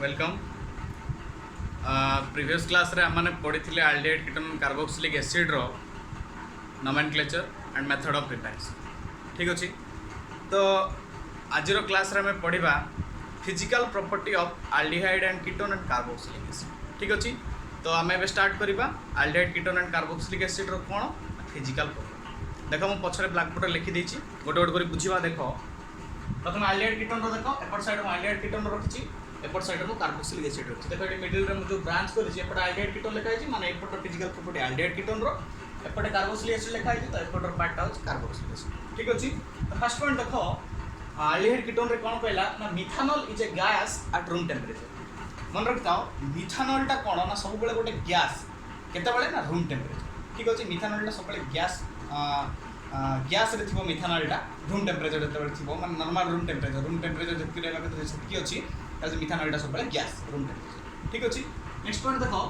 Welcome previous class रे हमने पढ़ी थे आल्डिहाइड कीटोन कार्बोक्सिलिक एसिड रो nomenclature and method of preparation. ठीक अच्छे, तो आज क्लास रे हमें पढ़ा physical property of aldehyde and ketone and carboxylic acid. ठीक अच्छे, तो आम ए स्टार्ट करवा aldehyde ketone and carboxylic acid रो कौन फिजिकल प्रॉपर्टी। देख मुझे पछरे ब्लैक बोर्ड लिखी गोटे गोटे कर बुझा। देख प्रथम आल्डिहाइड कीटोन रो देख एपट साइड आल्डिहाइड कीटोन रखी, एपट साइड को कार्बोक्सिलिक एसिड रखी। देखो ये मिडिल रे जो ब्रांच करी एपट आल्डिहाइड कीटोन लिखा है माने एपट फिजिकल प्रॉपर्टी आल्डिहाइड कीटोन रो एपट कार्बोक्सिलिक एसिड लिखा है, तो एपट पार्ट होच कार्बोक्सिलिक एसिड। ठीक अछि, तो फर्स्ट पॉइंट देखो आल्डिहाइड कीटोन रे कोन कहला ना methanol is a gas at room temperature. मन रखताओ मिथानॉल टा कोन ना सब बेले गोटे गैस केते बेले ना रूम टेम्परेचर। ठीक अछि, मिथानॉल टा सब बेले गैस गैस रे थिबो। मिथानॉल टा रूम टेम्परेचर जते बेले थिबो माने नॉर्मल रूम टेम्परेचर जति रहबा के सेति अछि ताजे मिथानॉल टा सब बेले गैस रूम टेम्परेचर। ठीक अछि, नेक्स्ट पॉइंट देखो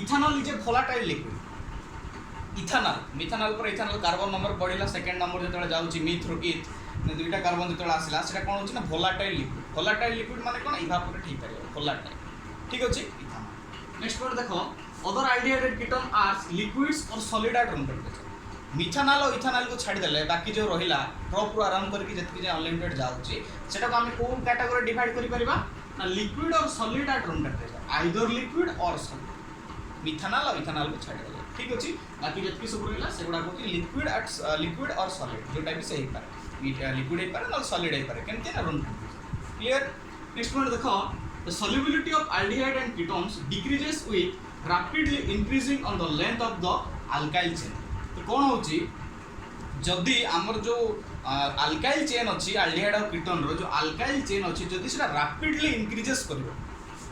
ethanol is a volatile liquid. Ethanol methanol पर इथानॉल कार्बन नंबर बढ़िला, सेकंड नंबर जते जाउची मिथ रो इथ ने दुईटा कार्बन जते आसिला सेटा कोन होची ना वोलेटाइल लिक्विड। वोलेटाइल लिक्विड माने कोन इवापोरेट हे पारे वोलेटाइल। ठीक अछि, इथानॉल। नेक्स्ट पॉइंट देखो other aldehyde ketone are liquids or solid at room temperature. Methanol और इथानॉल को छाड़ी देले बाकी जो रहिला टॉप रो आरंभ करके जतके जे अनलिमिटेड जाउची सेटा को हम को कैटेगरी डिवाइड करि परिबा ना लिक्विड और solid at room temperature, either liquid और सॉलिड। मिथानॉल और इथानॉल को छाड़ी देले। ठीक अछि, बाकी जतके सब रहिला सेगुडा को लिक्विड और सॉलिड जोटा भी से हे पारे, लिक्विड हे पारे ना सॉलिड हे पारे केनते ना room temperature. Clear. Next point देखो the solubility of aldehyde and ketones decreases with rapidly increasing on the length of the alkyl chain. तो कौन होची जदि आमर जो अल्काइल चेन अच्छी आल्डिहाइड और कीटोन रो जो अल्काइल चेन अच्छी जदि सेटा रैपिडली इंक्रीजेस करिवो,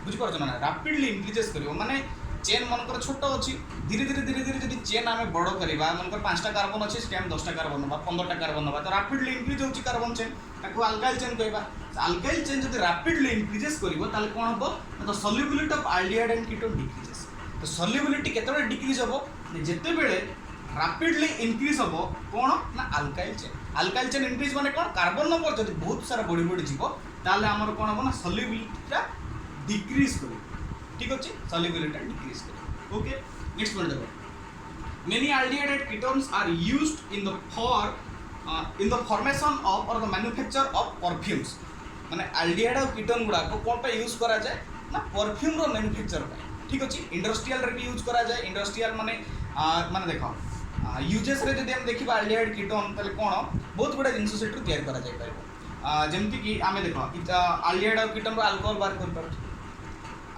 बुझि परछ ना रैपिडली इंक्रीजेस करिवो माने चेन मनकर छोट अच्छी धीरे धीरे धीरे धीरे जदि चेन आमे बड़ करबा मनकर 5टा कार्बन अच्छी से हम 10टा कार्बन नबा 15टा कार्बन नबा तो रैपिडली इंक्रीज होची कार्बन चेन ताको अल्काइल चेन कहबा। अल्काइल चेन जदि रैपिडली इंक्रीजेस करिवो ताले कोन हबो तो solubility of aldehyde and ketone decreases. तो सॉल्युबिलिटी केतेबेले डिक्रीज हबो जेते बेले रैपिडली इंक्रीज हम कौन ना alkyl chain. Alkyl chain increase माने कौन कार्बन नंबर जब बहुत सारा बढ़ी बढ़ी जीवो ताले हमर कौन हम ना सॉल्युबिलिटी डिक्रीज कर। ठीक अच्छे, सॉल्युबिलिटी डिक्रीज कर। ओके, नेक्स्ट पॉइंट देखो many aldehyde ketones are used in the formation of और द मैन्युफैक्चर ऑफ परफ्यूम्स। माने आल्डिहाइड और कीटोन गुडा को कौन पे यूज करा जाए ना परफ्यूम रो मैन्युफैक्चर पे। ठीक अच्छे, इंडस्ट्रियल रे भी यूज करा जाए। इंडस्ट्रियल माने माने देखो यूजेस रे जदि हम देखिबा आल्डिहाइड कीटोन तले कोन बहुत बड़ा जिंस सेटू तैयार करा जाय परबो। जेमति कि आमे देखो आल्डिहाइड और कीटोन रो अल्कोहल बार कर परछ,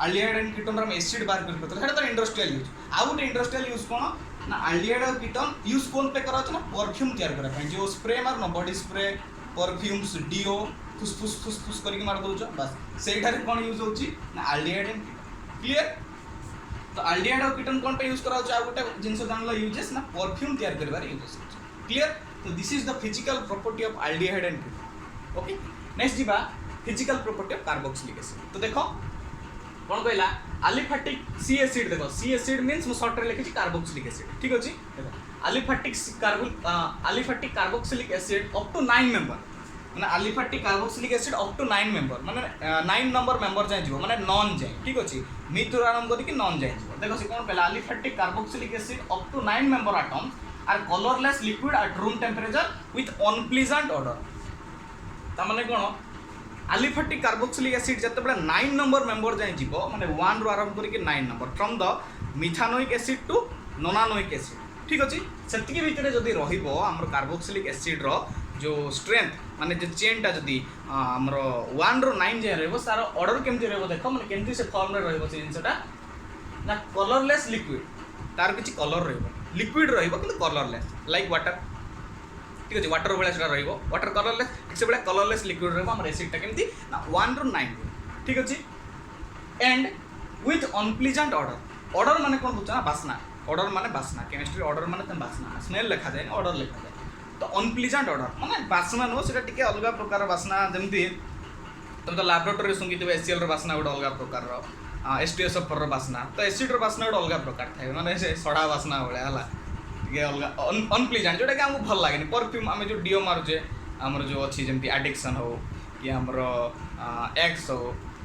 आल्डिहाइड एंड कीटोन रो एसिड बार कर परछ, हेटा तो इंडस्ट्रियल यूज। आ गुटे इंडस्ट्रियल यूज कोन ना आल्डिहाइड और कीटोन यूज कोन पे कराछ ना परफ्यूम तैयार करा पय जो स्प्रे मार न बॉडी स्प्रे परफ्यूम्स डीओ फुसफुस फुसफुस करके मार दोछ बस सेठारे कोन यूज होची ना आल्डिहाइड एंड कीटोन। क्लियर। तो आल्डिहाइड और कीटोन कोन पे यूज करा आ गोटे जिंस जानला यूजेस ना परफ्यूम तैयार करबार यूजेस। क्लियर। तो this is the physical property of aldehyde and ketone. Okay, next जीवा physical property of carboxylic acid. तो देखो कोन कहला एलिफैटिक सी एसिड। देखो सी एसिड मींस मो शॉर्ट रे लिखि छी कार्बोक्सिलिक एसिड। ठीक अछि, देखो aliphatic carboxylic acid up to 9 member माने aliphatic carboxylic acid up to 9 member माने 9 नंबर मेंबर जाय जीवो माने नॉन जाय। ठीक अछि, मिथ आरंभ करी कि नॉन जाय जीवो। देखो से कोन पहला aliphatic carboxylic acid up to 9 member atoms are colourless liquid at room temperature with unpleasant odour. ता माने कोन एलिफैटिक कार्बोक्सिलिक एसिड जते बडा 9 नंबर मेंबर जाय जीवो माने 1 रो आरंभ करी कि 9 number from the methanoic acid to nonanoic acid. ठीक अछि, सेतिके भितरे जदी रहिबो हमर कार्बोक्सिलिक एसिड रो जो स्ट्रेंथ माने जो चेनटा जदि हमर 1 रो 9 जे रहबो सारा ऑर्डर केमति रहबो देखो माने केमति से फॉर्म रे रहबो से जिंसटा ना कलरलेस लिक्विड तार किछि कलर रहबो, लिक्विड रहबो किंतु कलरलेस लाइक वाटर। ठीक अछि, वाटर बेला सेटा रहबो वाटर कलरलेस से बेला कलरलेस लिक्विड रहबो हमर एसिड टा केमति ना 1 रो 9। ठीक अछि, and with unpleasant order. Order माने कोन बुझा ना बासना, ऑर्डर माने बासना, केमिस्ट्री ऑर्डर माने त बासना, स्मेल लिखा जाय ऑर्डर लिखा जाय। तो अनप्लीजेंट ऑर्डर माने बासना नो सेटा टिके अलगा प्रकार बासना जेमति तुम तो लैबोरेटरी सुंगिथिबे एसीएल रो बासना गोटे अलग प्रकार रो, एसटीएसएफ रो बासना तो एसिड रो बासना गोटे अलग प्रकार थाए माने से सड़ा बासना भले हला टिके अलग अनप्लीजेंट जोटा कि हमको भल लागेनी। परफ्यूम आमे जो डीओ मारुचे हमर जो अछि जेमति एडिक्शन हो कि हमर एक्स हो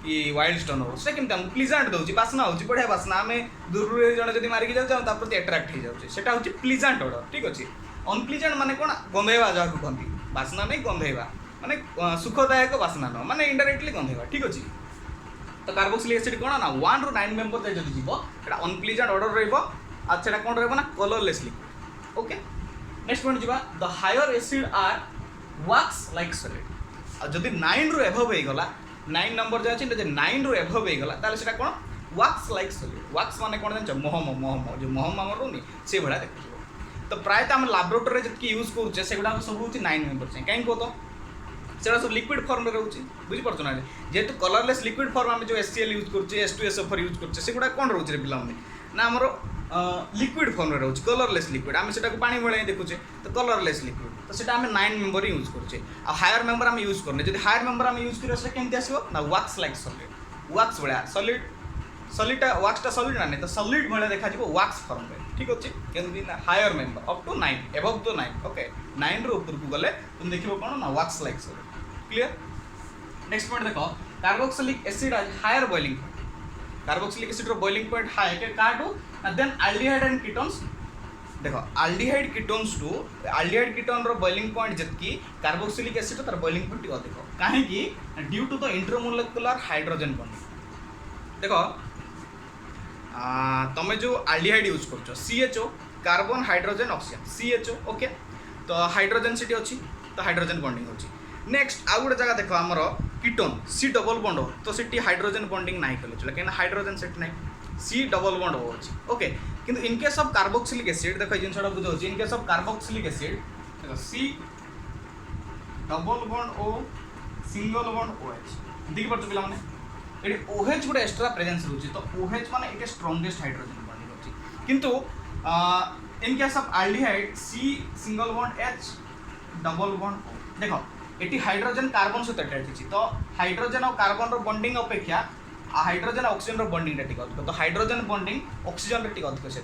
कि वाइल्ड स्टोन हो से केमती आमको प्लीजांट दଉଛି बासना होଉଛି बढ़िया बासना आम दूर जड़े जब मारिकी जाऊँ ता प्रति अट्राक्ट हो जाऊँ सेटा हूँ प्लीजांट ऑर्डर ठीक अच्छे अनप्लीजांट माने कौन गंधेवा जहाँ कहती बासना नहीं गंधेवा माने सुखदायक बासना न माने इनडायरेक्टली गंधेवा ठीक अच्छे तो कार्बोक्सिलिक एसिड कौन ना 1 ରୁ 9 मेंबर तक जब जीव एटा अनप्लीजांट ऑर्डर रहिबो आ सेटा कौन रहबो ना colourless liquid okay next point जीवा the higher acid are wax like solid आ जदि 9 ରୁ एभव हे गला 9 नंबर जे अछि जे 9 ରୁ एभव हे गला ताले सेटा कोन wax like solid wax माने कोन जान महम जो महम हमर रोनी से भड़ा देखिबो तो प्राय त हम लैबोरेटरी जति यूज करू छे सेगुडा सब होछि 9 मेंबर छै काई को तो सेटा सब लिक्विड फॉर्म रे रहउछि बुझि परछ ना जेतु कलरलेस लिक्विड फॉर्म हम जो HCl यूज करू छे H2SO4 यूज करू छे सेगुडा कोन रहउछि रे पिला माने ना हमरो लिक्विड फॉर्म रे रहउछि कलरलेस लिक्विड हम सेटा को पानी भळे देखुछे तो कलरलेस लिक्विड तो सेटा हम 9 मेंबर यूज करूछे आ हायर मेंबर हम यूज करने जदि हायर मेंबर हम यूज करे से केमति आसीबो ना wax like solid wax भळा solid wax solid ना तो solid भळे देखा जिवो wax फॉर्म रे ठीक अछि केमति ना higher member up to 9 above to 9 okay 9 रो ऊपर को गले तुम देखिबो कोन ना wax like solid clear next point देखो carboxylic acid higher boiling point carboxylic acid रो बॉइलिंग पॉइंट हाई के काटू देन एल्डिहाइड एंड कीटोन्स देखो एल्डिहाइड कीटोन्स टू एल्डिहाइड कीटोन रो बॉइलिंग पॉइंट जतकी कार्बोक्सिलिक एसिड तार बॉइलिंग पॉइंट अधिक काहे कि due to the intermolecular hydrogen bonding देखो तमे जो एल्डिहाइड यूज करछो CHO carbon hydrogen oxygen CHO okay तो हाइड्रोजन सिटी अछि तो हाइड्रोजन बॉन्डिंग होछि नेक्स्ट आ गुटे जगह देखो हमर कीटोन C डबल बॉन्ड हो तो सिटी हाइड्रोजन बॉन्डिंग नाही कले चले केना हाइड्रोजन सेट नाही C डबल बॉन्ड हो अछि ओके किंतु in case of carboxylic acid देखो जिनसडा बुझो अछि in case of carboxylic acid देखो C double bond O single bond OH देखि परछ पिला माने एडी OH गुटे एक्स्ट्रा प्रेजेंस रहउछि तो OH माने इट स्ट्रांगेस्ट हाइड्रोजन बॉन्डिंग होछि किंतु in case of aldehyde C single bond H double bond O देखो eighty hydrogen carbon सहित अटैच अछि तो हाइड्रोजन और कार्बन रो बॉन्डिंग अपेक्षा हाइड्रोजन ऑक्सीजन रो बॉन्डिंग टिक अधिक तो हाइड्रोजन बॉन्डिंग ऑक्सीजन रे टिक अधिक से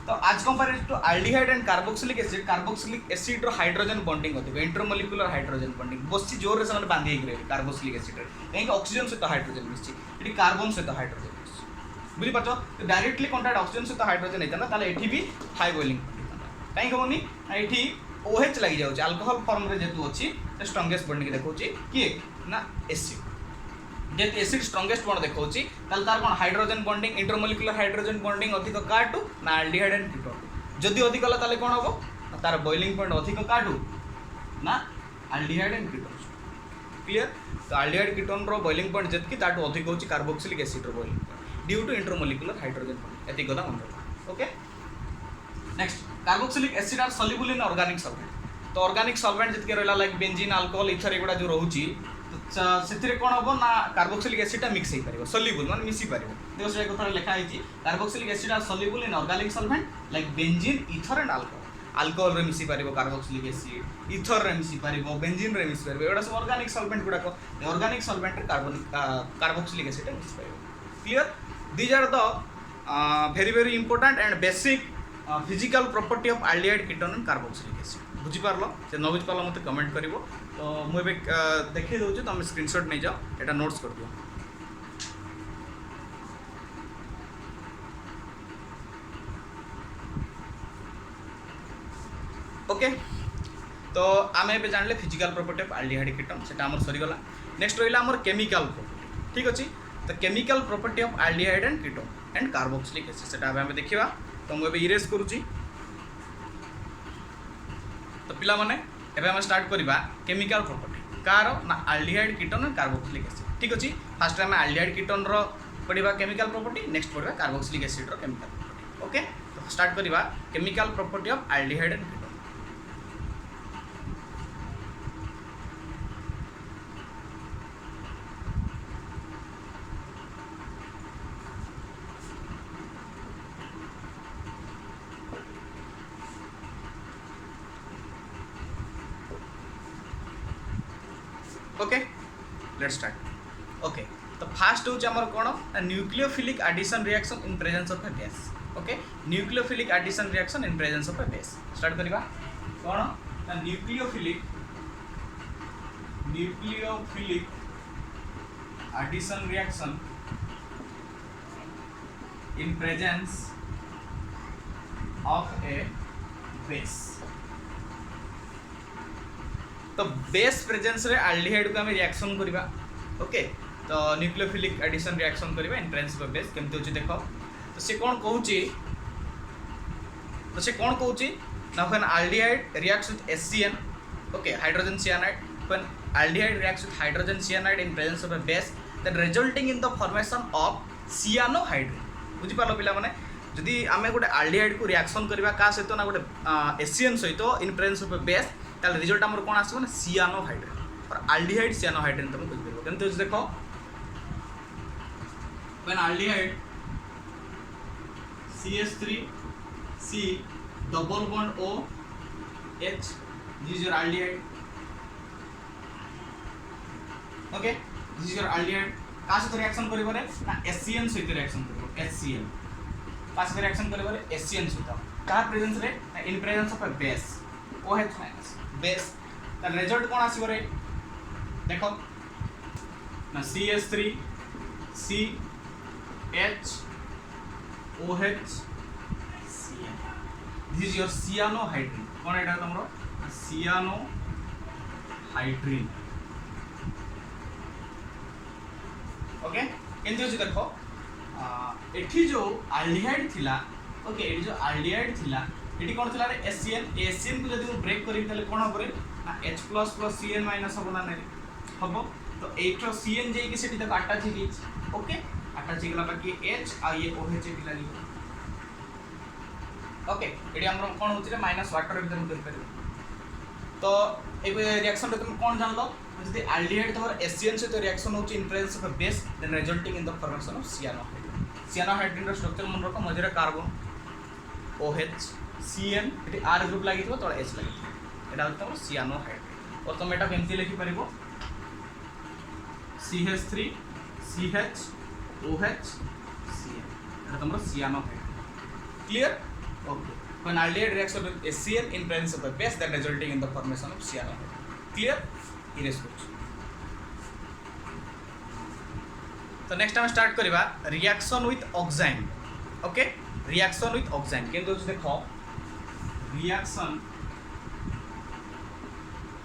तो आज compare to aldehyde and carboxylic acid रो हाइड्रोजन बॉन्डिंग अधिक इंटरमोलिकुलर हाइड्रोजन बॉन्डिंग बसी जोर रे समान बांधी हे कार्बोक्सिलिक एसिड रे एंक ऑक्सीजन सहित हाइड्रोजन मिसछि एटी कार्बन सहित हाइड्रोजन मिसछि बुझि पाछो तो डायरेक्टली कांटेक्ट ऑक्सीजन सहित हाइड्रोजन हेता ताले एठी भी हाई बॉइलिंग पॉइंट काई होनी एठी OH लगी जाउछ अल्कोहल फॉर्म रे जेतु अछि स्ट्रांगेस्ट बॉन्डिंग देखौछि कि ना एसिड जेत एसिड स्ट्रांगेस्ट बॉन्ड देखौछि ताल तार कोन hydrogen bonding intermolecular hydrogen bonding अधिक काटू ना एल्डिहाइड एंड कीटोन जदि अधिक होला ताले कोन होबो तार बॉइलिंग पॉइंट अधिक काटू ना एल्डिहाइड एंड कीटोन क्लियर तो एल्डिहाइड कीटोन रो बॉइलिंग पॉइंट जेत कि ताटू अधिक होछि कार्बोक्सिलिक एसिड रो boiling point due to intermolecular hydrogen bond एति कदा मन okay next carboxylic acid are soluble in organic solvent तो ऑर्गेनिक सॉल्वेंट जितके रहला लाइक बेंजीन अल्कोहल इथर एगुडा जो रहउची तो सेथिरे कोन होबो ना कार्बोक्सिलिक एसिड मिक्स हे परिबो सॉल्युबल माने मिसी परिबो देखो से कथा लिखा है carboxylic acid are soluble in organic solvent like benzene ether and alcohol रे मिसी परिबो कार्बोक्सिलिक एसिड इथर रे मिसी परिबो बेंजीन रे मिसी परिबो एडा सब ऑर्गेनिक सॉल्वेंट गुडा को ऑर्गेनिक सॉल्वेंट रे कार्बोक्सिलिक एसिड मिसी परिबो clear these are the very important and basic physical property of aldehyde ketone and carboxylic acid बुझी पारलो से न बुझी पारलो मते कमेंट करिवो तो मु एबे देखै दउ छ तुम स्क्रीनशॉट नै जाओ एटा नोट्स कर दियो ओके तो आमे एबे जानले physical property of aldehyde ketone सेटा हमर सरी गला नेक्स्ट रहिला हमर केमिकल प्रॉपर्टी ठीक अछि तो chemical property of aldehyde and ketone and carboxylic acid सेटा आमे देखिबा तो मु एबे इरेज करूची तो पिला माने एबे हम स्टार्ट करबा केमिकल प्रॉपर्टी कार ना aldehyde ketone and carboxylic acid ठीक अछि फर्स्ट हम aldehyde ketone रो पढिबा केमिकल प्रॉपर्टी नेक्स्ट पढिबा carboxylic acid रो केमिकल प्रॉपर्टी ओके तो स्टार्ट करबा chemical property of aldehyde and ketone okay let's start okay तो फास्ट हो हमर कोन nucleophilic addition reaction in presence of a base okay nucleophilic addition reaction in presence of a base start करबा कोन nucleophilic addition reaction in presence of a base। तो base presence रे aldehyde को हम रिएक्शन करबा। ओके, तो nucleophilic addition reaction करबा in presence of base केमते होची देखो। तो से कोन कहूची ना when aldehyde reacts with HCN, okay, hydrogen cyanide, when aldehyde reacts with hydrogen cyanide in presence of a base that resulting in the formation of cyanohydrin. बुझी पालो पिला माने, जदि आमे गोटे एल्डिहाइड को रिएक्शन करबा का सहित ना गोटे HCN सहित इन प्रेजेंस ऑफ अ बेस, ताले रिजल्ट हमर कोन आसीबो ना सियानोहाइड्रिन और एल्डिहाइड सियानोहाइड्रिन। तुम बुझि परबो केमते होची देखो। When aldehyde CH3 C double bond O H, this is your aldehyde। okay, this is your aldehyde। का से रिएक्शन करिवरे ना HCN सहित रिएक्शन करिवो। HCN का से रिएक्शन करिवरे HCN सहित का प्रेजेंस रे इन presence of a base OH minus base. त रिजल्ट कोन आसीबो रे देखो ना CH3 C H OH CN, this is your cyanohydrin। कौन एटा तमरो cyanohydrin। ओके, केंति होची देखो एठी जो एल्डिहाइड थिला, ओके, एठी जो एल्डिहाइड थिला एठी कोन थिला रे HCN। HCN को जदि ब्रेक करी तले कोन होबरे ना H plus plus CN minus होबो ना नै होबो। तो एठो CN जेई कि सेठी तक अटैच हे ओके, अटैच गला बाकी H आ ये OH एठी लागि। ओके, एडी हमर कोन होची रे माइनस वाटर भीतर हम कर परबो। तो ए रिएक्शन रे तुम कोन जानलो, जदि एल्डिहाइड तमर HCN से तो रिएक्शन होची in presence of a base then resulting in the formation of cyanohydrin. Cyanohydrin रो स्ट्रक्चर मन रखो, मझरे कार्बन OH CN एटी R ग्रुप लागि तो H लागि, एटा होत तमर सियानोहाइड्रिन। और तुम एटा केमति लिखि परिबो CH3 CH OH CN, एटा तमर सियानोहाइड्रिन। Clear? Okay, when aldehyde reacts with HCN in presence of a base that resulting in the formation of cyanohydrin। clear? इरेस्पोर्ट। तो नेक्स्ट हम स्टार्ट करिबा reaction with oxime. Okay, reaction with oxime केमते होची देखो। Reaction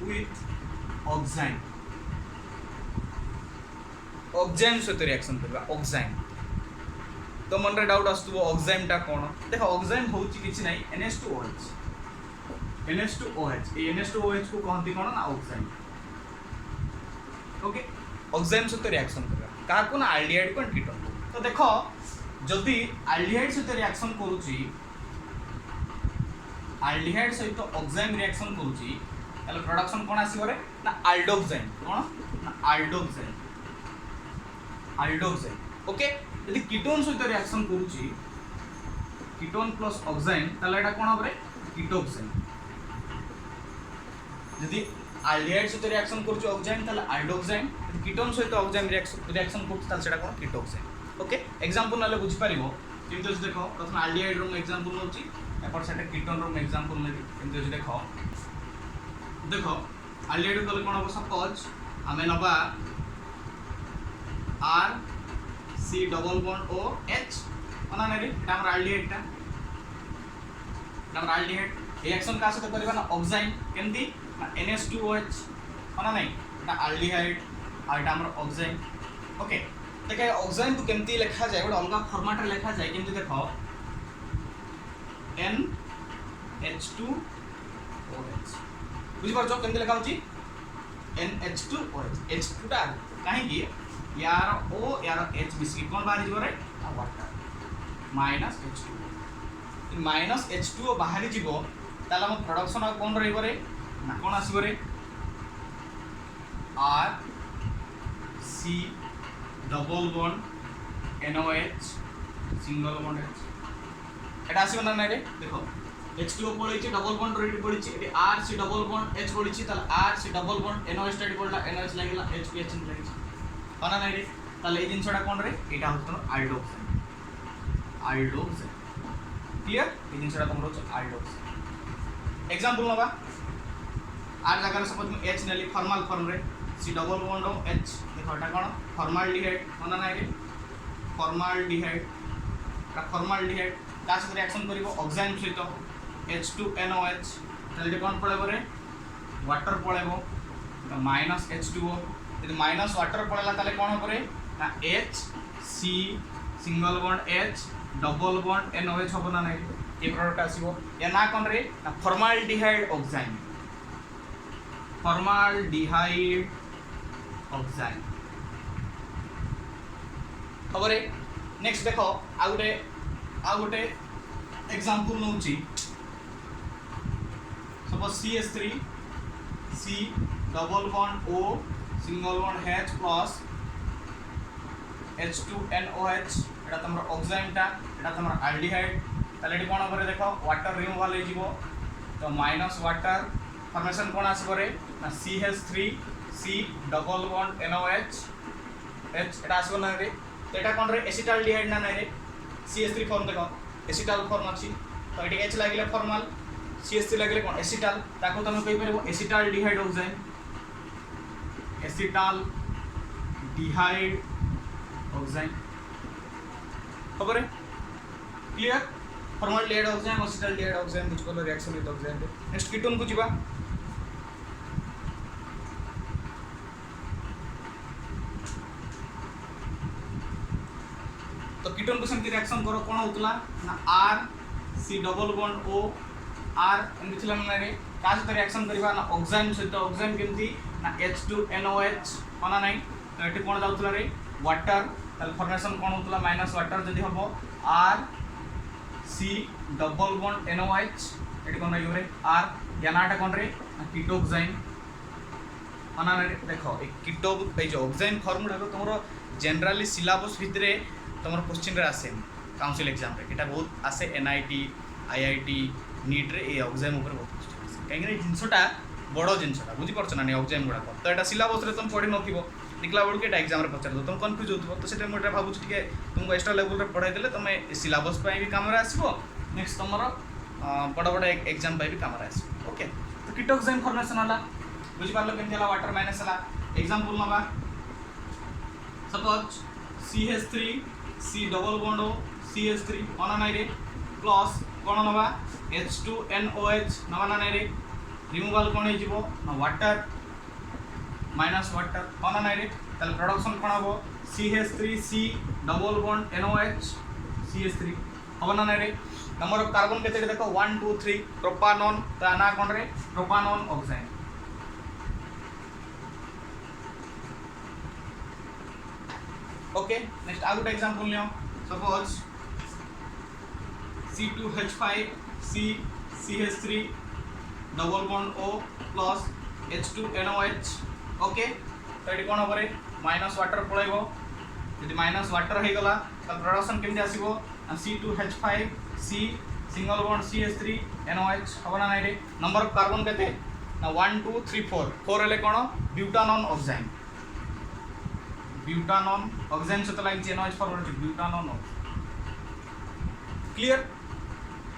with ऑक्साइन, ऑक्साइन से reaction करिबा ऑक्साइन। तो मन रे डाउट आस्तुबो ऑक्साइन टा कोन देखो। ऑक्साइन होची किछि नै NH2OH। NH2OH ए NH2OH को कहंती कोन ना ऑक्साइन। ओके, ऑक्साइन से रिएक्शन करबा का को ना एल्डिहाइड को कीटोन को। तो देखो जदि एल्डिहाइड से रिएक्शन करूची, एल्डिहाइड सहित ऑक्साइन रिएक्शन करूची ताले प्रोडक्शन कोन आसीबो रे ना एल्डोक्साइन। कोन ना एल्डोक्साइन, एल्डोक्साइन। ओके, यदि कीटोन सहित रिएक्शन करूची कीटोन प्लस ऑक्साइन ताले एटा कोन होबरे कीटोक्साइन। यदि एल्डिहाइड सहित रिएक्शन करूची ऑक्साइन ताले एल्डोक्साइन, यदि कीटोन सहित ऑक्साइन रिएक्शन करूची ताले सेटा कोन कीटोक्साइन। ओके, एग्जांपल नाले बुझि परिबो। किंतु देखो प्रथम एल्डिहाइड रो एग्जांपल होची, एपर सेटा कीटोन रो एग्जांपल नेबी। किंतु देखो देखो एल्डिहाइड को कोन हो सपोज हमें नबा R C double bond O H ओना नेबी, एटा हमर एल्डिहाइड टा, हमर एल्डिहाइड रिएक्शन का साथ करबा ना ऑक्साइन केमती ना NH2OH ओना नै, एटा एल्डिहाइड आ एटा हमर ऑक्साइन। ओके, देखे ऑक्साइन को केमती लिखा जाय, गोटे अलग फॉर्मेट रे लिखा जाय। केमती देखो NH2OH बुझि परछो केमती लिखा होची NH2OH। H2 टा काहे कि यार O यार H मिसी कोन बाहर जिवो रे water minus H2 minus H2O बाहर जिवो ताला हम प्रोडक्शन आ कोन रहइबो रे ना कोन आसीबो रे R C double bond NOH single bond H एटा आसीबो ना नै रे। देखो H2O पळिछि डबल बॉन्ड रेडी पळिछि, एटी R C double bond H पळिछि ताला R C double bond NOH ready पळला, NOH लागिला H P H लागिछि ओना नै रे। ताले ए जिनसडा कोन रे एटा होतो एल्डोक्साइन, एल्डोक्साइन। क्लियर? ए जिनसडा तमरो होतो एल्डोक्साइन। एग्जांपल नबा R जगह सपोज में H नेली फॉर्मल फॉर्म रे C डबल बॉन्ड H देखो एटा कोन फॉर्माल्डिहाइड माना नाइ रे फॉर्माल्डिहाइड फॉर्माल्डिहाइड ता सहित रिएक्शन करिवो ऑक्साइन सहित H2NOH ताले कोन पळेबो रे वाटर पळेबो माइनस H2O यदि माइनस वाटर पळेला ताले कोन हो रे ना HC single bond H double bond NOH हो ना नाइ ये प्रोडक्ट आसीबो या ना कोन रे ना फॉर्माल्डिहाइड ऑक्साइन फॉर्माल्डिहाइड ऑक्साइन खबर है नेक्स्ट देखो आ गोटे एग्जांपल नउची suppose CH3 C double bond O single bond H plus H2NOH एटा तमर ऑक्साइन टा एटा तमर एल्डिहाइड ताले कोन करे देखो वाटर रिमूवल हे जीवो तो माइनस वाटर फॉर्मेशन कोन आसबो रे ना CH3 C double bond NOH H एटा आसबो ना रे एटा कोन रे एसिटाल्डिहाइड ना रे CH3 फॉर्म देखो एसिटाल फॉर्म अछि तो एटी H लागिले फॉर्मल CH3 लागिले कोन एसिटाल ताको तमे कहि परबो एसिटाल्डिहाइड ऑक्साइन एसिटाल्डिहाइड ऑक्साइन खबर है clear formaldehyde oxime acetaldehyde oxime which color reaction with oxide next ketone को जिबा तो कीटोन को सेमती रिएक्शन करो कोन होतला ना R C double bond O R एमती थिला ना रे का सहित रिएक्शन करबा ना ऑक्साइन सहित ऑक्साइन केमती ना H2NOH माना नाही तो एटी कोन जाउतला रे वाटर ताल फॉर्मेशन कोन होतला माइनस वाटर जदी हबो R C double bond NOH एटी कोन रे R यानाटा कोन रे कीटोक्साइन माना रे देखो ए कीटो ए जो ऑक्साइन फॉर्मूला को तमरो जनरली सिलेबस भितरे तमर क्वेश्चन रे आसे काउंसिल एग्जाम रे एटा बहुत आसे NIT IIT नीट रे ए ऑक्साइन ऊपर बहुत क्वेश्चन आसे काहे जिंसटा बड़ो जिंसटा बुझी परछ ना ऑक्साइन गुडा तो एटा सिलेबस रे तुम पढि नथिबो निकला बड़ के एग्जाम रे पचार दो तुम कंफ्यूज होतबो तो सेटा मोटा भाबु टिके तुमको एक्स्ट्रा लेवल रे पढाई देले तुम सिलेबस पई भी काम रे आसीबो नेक्स्ट तमर बड़ बड़ एग्जाम पई भी काम रे आसीबो ओके तो कीटोक्साइन फॉर्मेशन वाला बुझी पारलो केन चला वाटर माइनस वाला एग्जांपल नबा suppose CH3 C double bond O CH3 माना नाइ रे प्लस कोन नबा H2NOH नबा नाइ रे रिमूवल कोन हे जिवो ना वाटर माइनस वाटर माना नाइ रे ताले प्रोडक्शन कोन हबो CH3 C double bond NOH CH3 हबो ना नाइ रे नंबर ऑफ कार्बन केते देखो 1 2 3 प्रोपानोन ता ना कोन रे प्रोपानोन ऑक्साइन ओके नेक्स्ट आ गुड एग्जांपल लियो suppose C2H5 C CH3 double bond O plus H2NOH okay तो एटी कोन होबरे माइनस वाटर पळाइबो यदि माइनस वाटर हे गला त प्रोडक्शन केमति आसीबो C2H5 C single bond CH3 NOH हबना नाइ रे नंबर ऑफ कार्बन केते ना 1 2 3 4 4 हेले कोन ब्यूटानोन ऑक्साइन ब्यूटानोन ऑक्साइन से तो like NOH formula butanone clear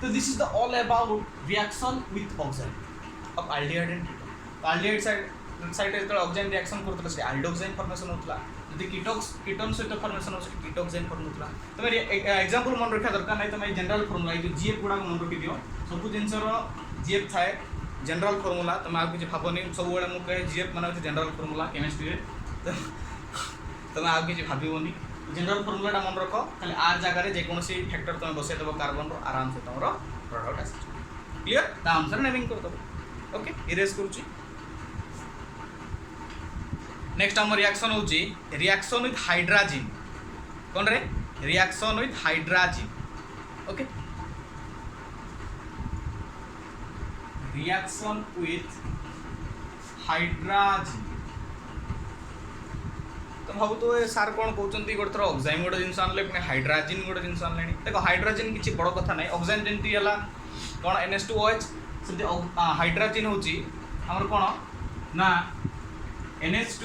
तो this is the all about reaction with oxime अब एल्डिहाइड एंड कीटोन तो एल्डिहाइड साइड तो ऑक्साइन रिएक्शन करतला से एल्डोक्साइन फॉर्मेशन होतला यदि कीटोन से तो फॉर्मेशन हो कीटोक्साइन फॉर्म होतला तो मेरी एग्जांपल मन रखा दरकार नहीं तो मैं जनरल फार्मूला जो जीएफ गुडा मन रखि दियो सब जिंसर जीएफ थाए जनरल फार्मूला तो मैं किसी भावनी सब बेले मु कहे जीएफ माने जनरल फार्मूला केमिस्ट्री तुम्हें आगे किसी भावनी जनरल फार्मूला मन रख खाली आर जगह जेको फैक्टर तुम बसई देव कार्बन आराम से तुम प्रोडक्ट आस क्लियर ता अनुसार नेमिंग कर दो ओके इरेज करूची नेक्स्ट आम रिएक्शन होची रिएक्शन विथ हाइड्रोजन कौन रे reaction with hydrogen okay reaction with hydrogen तो भाव तो सार कौन कहते गोटे थर ऑक्साइन गोटे जिन आनले पुणी हाइड्रोजन गोटे जिन आनले देखो हाइड्रोजन किसी बड़ कथा ना ऑक्साइन जमी है कौन NH2OH से हाइड्रोजन हूँ आमर कौन ना NH2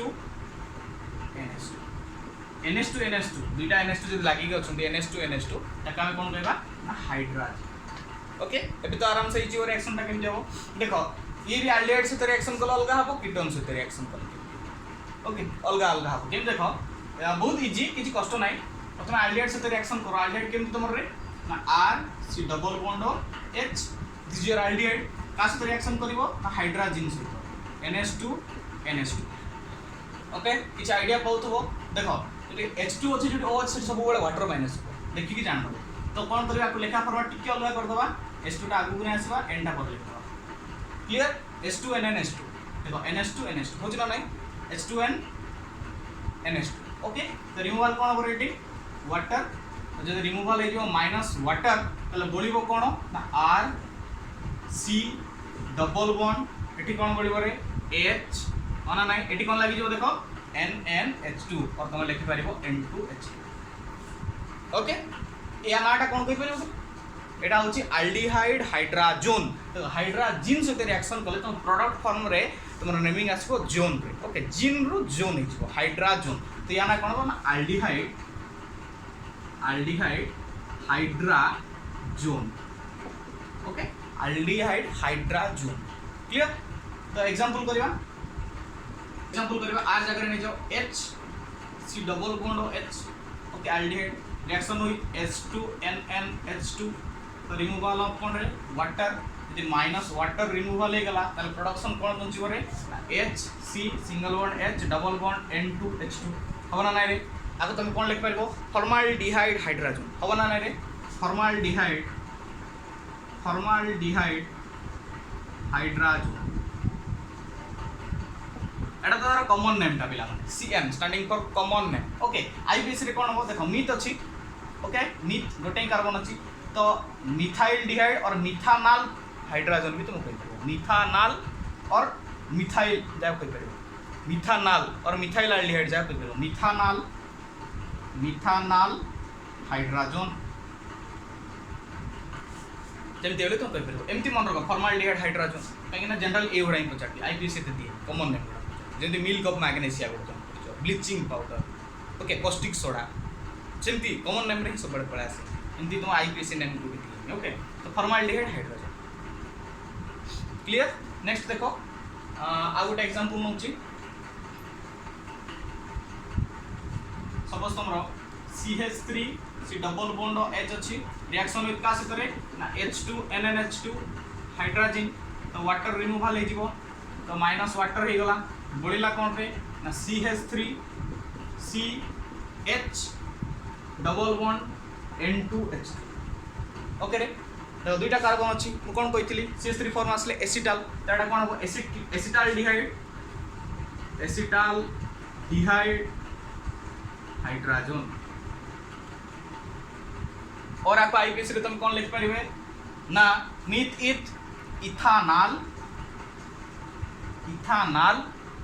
दुईटा NH2 जो लगे अच्छा NH2 ताके आम कौन कहवा हाइड्रोजन ओके अभी तो आराम से रिएक्शन केमती हम देखो ये भी एल्डिहाइड सहित रिएक्शन कले अलग हम कीटोन सहित रिएक्शन कले ओके अलग अलग हम जेम देख बहुत इजी किसी कष्ट ना प्रथम आल्डिहाइड सहित रिएक्शन कर आल्डिहाइड केमती तुम ना R C double bond H this your aldehyde का सहित रिएक्शन करिवो ना हाइड्रोजन सहित NH2 NH2 ओके किसी आइडिया पाउथबो देखो ये H2 अच्छे जो O अच्छे सब बड़े वाटर माइनस देखिए जान तो कौन करबा आपको लेखा फॉर्मेट टिके अलग कर दबा H2 टा आगु नै आसीबा N टा पर लिखबा क्लियर H2NN2 देखो NH2 NH2 हो ना नहीं H2N NH2 ओके तो रिमूवल कौन हम रेडी वाटर जब रिमूवल हो माइनस वाटर तले बोलिबो कौन ना R C डबल बॉन्ड एठी कौन बोलिबो रे H माना नहीं एठी कौन लागि जो देखो NNH2 और तुम लिखि पारिबो N2H2 ओके या नाटा कौन कहि पारिबो एटा होची आल्डिहाइड हाइड्राजोन तो हाइड्राजिन सहित रिएक्शन कले तुम प्रोडक्ट फॉर्म रे तुमर नेमिंग आसबो जोन रे ओके जिन रु जोन हिजबो हाइड्राजोन तो या ना कोन ना aldehyde hydrazone okay aldehyde hydrazone clear तो एग्जांपल करबा आर जगह ने जाओ H C double bond H okay aldehyde reaction with H2NNH2 तो रिमूवल ऑफ कौन रे वाटर यदि माइनस वाटर रिमूवल हो गला ताले प्रोडक्शन कौन बंचिबो रे H C single bond H double bond N2H2 Habna नै रे आगे तुम कौन लिख पारिबो फॉर्माल्डिहाइड हाइड्रोजन हबना नै रे फॉर्माल्डिहाइड हाइड्रोजन एटा तो कॉमन नेम टा पिला माने CM standing for common name okay IPC रे कौन हो देखो मीथ अछि ओके मीथ गोटे कार्बन अछि तो मिथाइलडिहाइड और मिथानल हाइड्रोजन भी तुम कहि परबो मिथानल और मिथाइल जा कहि परबो मिथानल और मिथाइल एल्डिहाइड जा कहि परबो मिथानल हाइड्रोजन जेमति हेले तुम कहि परबो एमति मन रखो फॉर्माल्डिहाइड हाइड्रोजन कहीं ना जनरल ए उड़ाई पचाटी आईपीसी ते दिए कॉमन नेम जेमति मिल्क ऑफ मैग्नेशिया बोलतो bleaching powder okay caustic soda जेमति कॉमन नेम रे सब बड़े पळे आसे एमती तुम आईपीसी नेम को भी ओके तो फॉर्माल्डिहाइड हाइड्रोजन क्लियर नेक्स्ट देखो आ गोटे एग्जांपल नउची सपोज तुमरो CH3 C double bond H अछि रिएक्शन विथ का सहित रे ना H2NNH2 हाइड्रोजन तो वाटर रिमूवल हे जिवो तो माइनस वाटर हे गला बोलिला कोन रे ना CH3 CH double bond N2H2 okay रे तो दुईटा कार्बन अछि मु कोन कहितली CH3 फॉर्म आसले एसिटाल ताडा कोन हो एसिटालडिहाइड हाइड्रोजन और आप आईपीसी रे तुम कोन लिख परिबे ना मीथ इथानल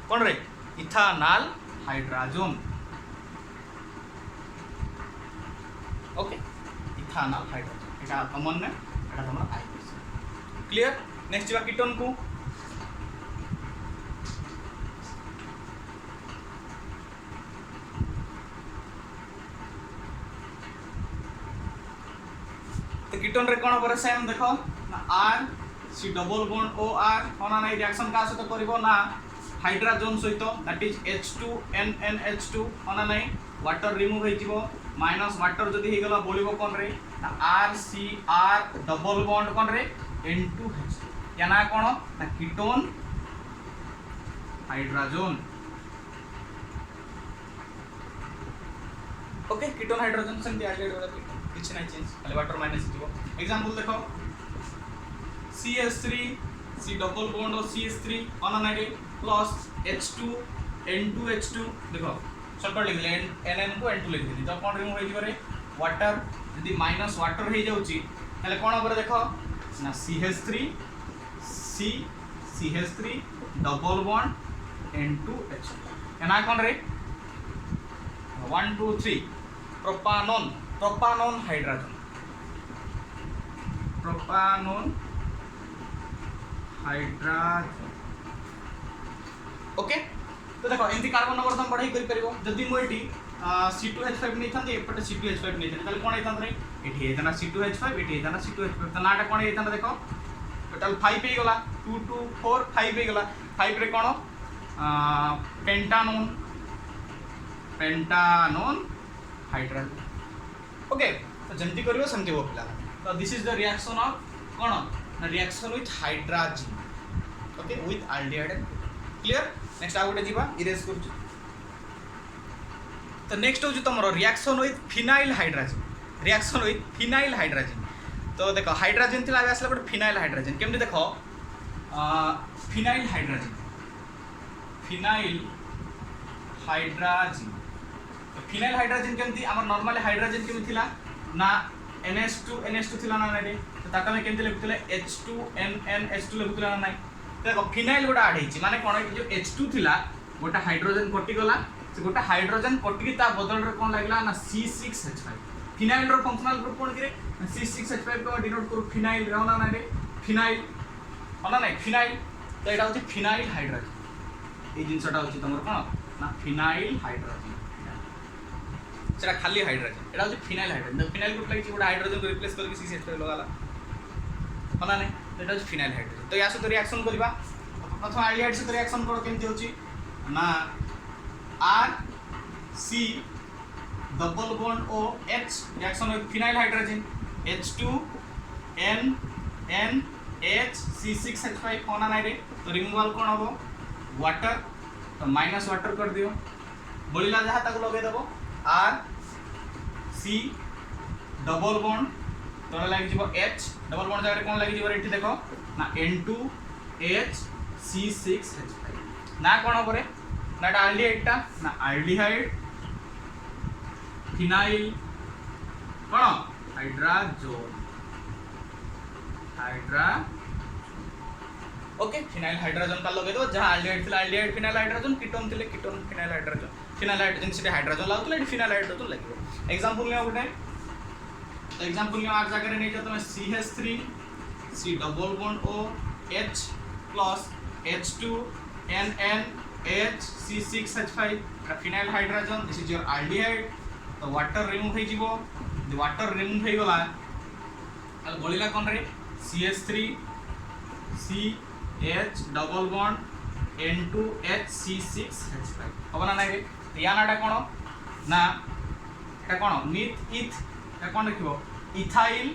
कोन रे ethanol hydrogen okay ethanol hydrogen एटा कॉमन ने एटा हमरा आईपीसी क्लियर नेक्स्ट बा कीटोन को तो कीटोन रे कोन बरे सेम देखो ना R C double bond OR होना नै रिएक्शन का सहित करबो ना हाइड्रोजन सहित दैट इज H2NNH2 होना नै वाटर रिमूव हे जिवो माइनस वाटर जदि हे गला बोलिबो कोन रे RCR डबल बॉन्ड कोन रे N2H2 या ना कोन ना ketone hydrogen okay ketone hydrogen संति आइडेड वाला किछ नै चेंज खाली वाटर माइनस जिवो एग्जांपल देखो CH3 C डबल बॉन्ड और CH3 ऑन नै प्लस H2 N2H2 देखो शॉर्टकट लिख ले NN को N2 लिख दी तो कोन रिमूव हे जिवो रे वाटर यदि माइनस वाटर हे जाउची ताले कोन over देखो ना CH3 डबल बॉन्ड N2H2 एना कोन रे 1 2 3 प्रोपानोन हाइड्रोजन ओके तो देखो एमती कार्बन नंबर तुम बढ़ाई करि परिबो जदि मो एटी C2H5 नै थांती एपटे C2H5 नै थांती ताले कोन हे थांत रे एठी हे थाना C2H5 एठी हे थाना C2H5 त नाटा कोन हे थाना देखो टोटल 5 हे गला 2 2 4 5 हे गला 5 रे कोन पेंटानोन पेंटानोन हाइड्रोजन ओके तो जमती करियो सेमती हो पिला तो this is the reaction of कोन reaction with hydrogen okay with aldehyde clear next आ गोटे जीवा इरेज कर तो नेक्स्ट हो तुम reaction with phenyl hydrogen reaction with phenyl hydrogen तो देखो हाइड्रोजन थी आसला गोटे फिनाइल हाइड्रोजन केमती देखो फिनाइल हाइड्रोजन फिनाइल हाइड्रोजन तो फिनाइल हाइड्रोजन केमती आम नॉर्मल हाइड्रोजन केमती थिला ना NH2 थिला ना नाइ तो ताका में केमती लिखुतले H2NnH2 लिखुतला ना नाइ देखो फिनाइल गोटा ऐड हेछि माने कोन जो H2 थिला गोटा हाइड्रोजन कटि गला से गोटा हाइड्रोजन कटि ता बदल रे कोन लागला ना C6H5 फिनाइल रो फंक्शनल ग्रुप कोन करे C6H5 को डिनोट करू फिनाइल रहना ना रे फिनाइल होला ना फिनाइल तो एटा होछि फिनाइल हाइड्रोजन এই জিনিসটা হচ্ছে তোমার কোন না ফিনাইল হাইড্রোজেন সেটা খালি হাইড্রোজেন এটা হচ্ছে ফিনাইল হাইড্রোজেন ফিনাইল গ্রুপ লাগি গোটা হাইড্রোজেন को रिप्लेस करके CH2 लगाला होला ना এটা হচ্ছে ফিনাইল হাইড্রোজেন তো ইয়া সହିତ রিঅ্যাকশন করিবা প্রথম অ্যালডিহাইড সହିତ রিঅ্যাকশন করো কেমতি হচ্ছে না R C double bond O H reaction with phenyl hydrogen H2 N N H C6H5 होना ना रे तो रिमूवल कोन हो वाटर तो माइनस वाटर कर दियो बोलिला जहाँ तक लगे देव R C डबल बॉन्ड तो लगे जीव H डबल बॉन्ड जगह कौन लगे जीव एठी देखो ना N2H C6H5 ना कौन हो रे ना एल्डिहाइडटा ना एल्डिहाइड फिनाइल कौन हाइड्रोजन ओके फिनाइल हाइड्रोजन का लगे दो जहाँ एल्डिहाइड थिला एल्डिहाइड फिनाइल हाइड्रोजन कीटोन थिले कीटोन फिनाइल हाइड्रोजन से हाइड्रोजन लागुतले फिनाइल हाइड्रोजन लागो एग्जांपल ले गोटे तो एग्जांपल ले आग जगह नहीं जा तुम CH3 C double bond O H plus H2 NN H C6H5 phenyl hydrogen this is your aldehyde तो वाटर रिमूव हो जीवो द वाटर रिमूव हो गला तल बोलिला कोन रे CH3 C H double bond N2H C6H5 अब ना नाइ या नाटा कोन ना एटा कोन मिथ इथ एटा कोन लिखिबो इथाइल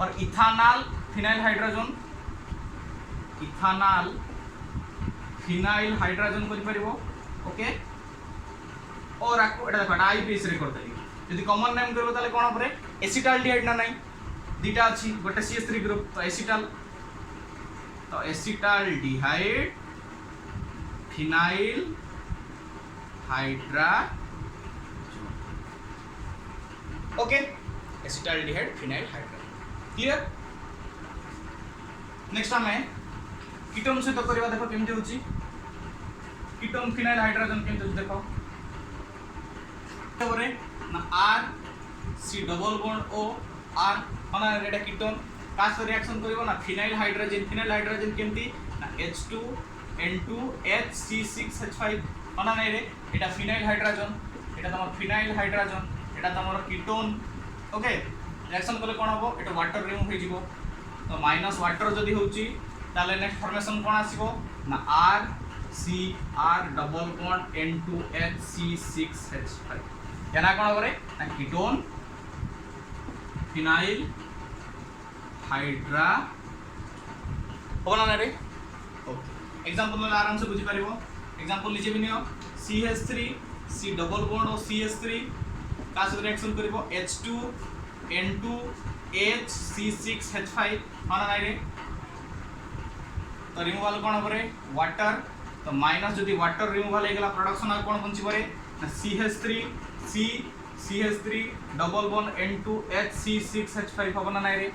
और ethanol phenyl hydrogen ethanol phenyl hydrogen करि परिबो ओके और आको एटा देखो आईपीएस रे करते यदि कॉमन नेम करबो ताले कोन परे एसिटाल्डिहाइड ना नाइ दुटा अछि गोटे CH3 ग्रुप तो एसिटाल तो acetaldehyde phenyl hydrogen okay acetaldehyde phenyl hydrogen clear next हमें कीटोन से तो करबा देखो केमते होची कीटोन फिनाइल हाइड्रोजन केमते होची देखो तबरे ना R C double bond O R होना एटा कीटोन का से रिएक्शन करिवो ना फिनाइल हाइड्रोजन केमती ना H2 N2 H C6H5 होना नै रे एटा फिनाइल हाइड्रोजन एटा तमर फिनाइल हाइड्रोजन एटा तमर कीटोन ओके रिएक्शन करले कोन होबो एटा वाटर रिमूव हो जिवो तो माइनस वाटर जदी होची ताले नेक्स्ट फॉर्मेशन कोन आसीबो ना R C R double bond N2H C6H5 केना कोन होबो रे ना कीटोन फिनाइल हाइड्रा होना ना रे ओके एग्जांपल में आराम से बुझी पारिबो एग्जांपल लीजिए बिनियो CH3 C डबल बॉन्ड और CH3 का से reaction करिवो H2 N2 H C6H5 होना ना रे तो रिमूवल कोन होबरे वाटर तो माइनस जदी वाटर रिमूवल हे गेला प्रोडक्शन आ कोन बंची परे CH3 CH3 double bond N2H C6H5 होना ना रे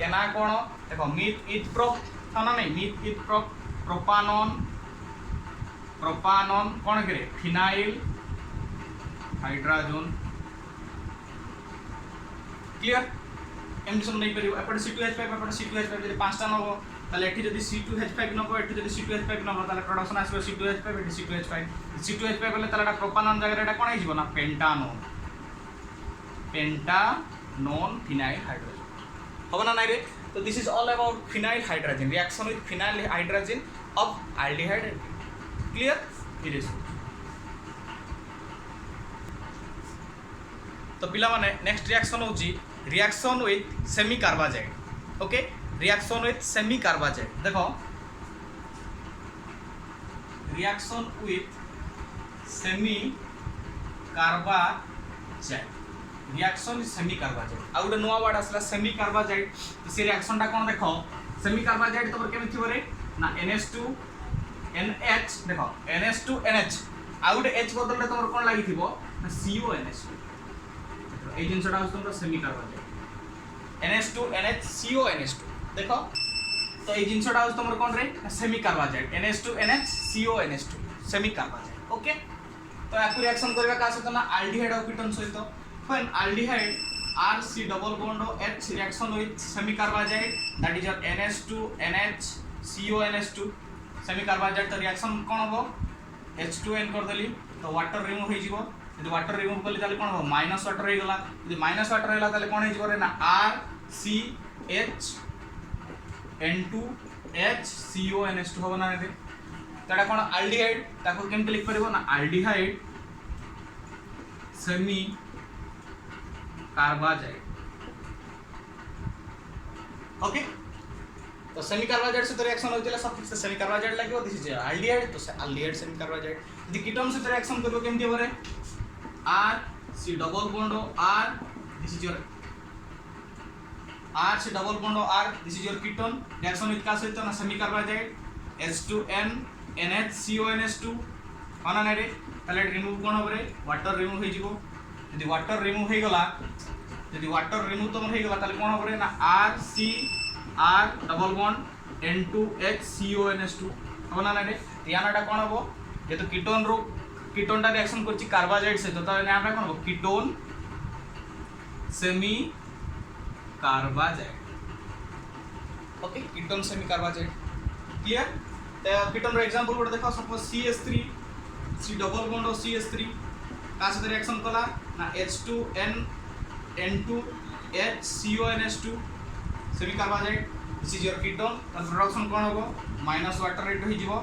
या ना कोन देखो मिथ इथ प्रोप थाना नहीं मिथ इथ प्रोप प्रोपानोन कोन करे फिनाइल हाइड्रोजन क्लियर एमडी सब नहीं परिबो एपट C2H5 एपट C2H5 जदी पांचटा नबो ताले एठी जदी C2H5 नबो एठी जदी C2H5 नबो ताले प्रोडक्शन आसीबो C2H5 एठी C2H5 बोले ताले प्रोपानोन जगह एटा कोन आइजिबो ना पेंटानोन फिनाइल हाइड्रोजन होना ना रे तो this is all about phenyl hydrogen reaction with phenyl hydrogen of aldehyde clear it is तो पिला माने नेक्स्ट रिएक्शन होची reaction with semicarbazide. Okay, reaction with semicarbazide देखो reaction with semicarbazide reaction semicarbazide आ गोटे नुआ word आसला semi carbazide. तो से रिएक्शन टा कोन देखो सेमी कार्बाजाइड तमर केमि थिबो रे ना NH2 NH देखो NH2 NH आ गोटे H बदल रे तमर कोन लागि थिबो ना CONH2 ए जिनसटा होस तमर semi carbazide NH2 NH CONH2 देखो तो ए जिनसटा होस तमर कोन रे semi carbazide NH2 NH CONH2 semi carbazide. Okay, तो याकु रिएक्शन करबा का सहित ना एल्डिहाइड और कीटोन सहित when aldehyde RC double bond H reaction with semi carbazide that is your NH2 NH CONH2 semi carbazide तो रिएक्शन कोन हो H2N कर देली तो वाटर रिमूव हो जिवो यदि वाटर रिमूव करली ताले कोन हो माइनस वाटर हे गला यदि माइनस वाटर हेला ताले कोन हे जिवो रे ना RCH N2 H CONH2 हो ना रे तडा कोन aldehyde ताको केमते लिख परबो ना aldehyde semi कार्बाजाइड। ओके, तो सेमी कार्बाजाइड से तो रिएक्शन होतिला सफिक्स से सेमी कार्बाजाइड लागो दिस इज एल्डिहाइड तो एल्डिहाइड सेमी कार्बाजाइड। यदि कीटोन से रिएक्शन करबो केमति बरे R C double bond R this is your R C double bond R this is your ketone reaction with का सहित ना सेमी कार्बाजाइड H2N NHCONH2 कोन ना रे ताले रिमूव कोन होबरे वाटर रिमूव हे जिवो यदि वाटर रिमूव हे गला यदि वाटर रिमूव तो हे गला ताले कोन होबरे ना RC R double bond N2H CONH2 होना ना रे यानाटा कोन होबो जे तो कीटोन रो कीटोनटा रिएक्शन करछि कार्बाजाइड से तो यानाटा कोन होबो ketone semi carbazide. Okay, ketone semi carbazide clear. तो कीटोन रो एग्जांपल गोटे देखो suppose CH3 C double bond और CH3 का साथ रिएक्शन कला ना H2N N2H CONH2 semi carbazide this is your ketone त प्रोडक्शन कोन होबो माइनस वाटर रेट हो जिवो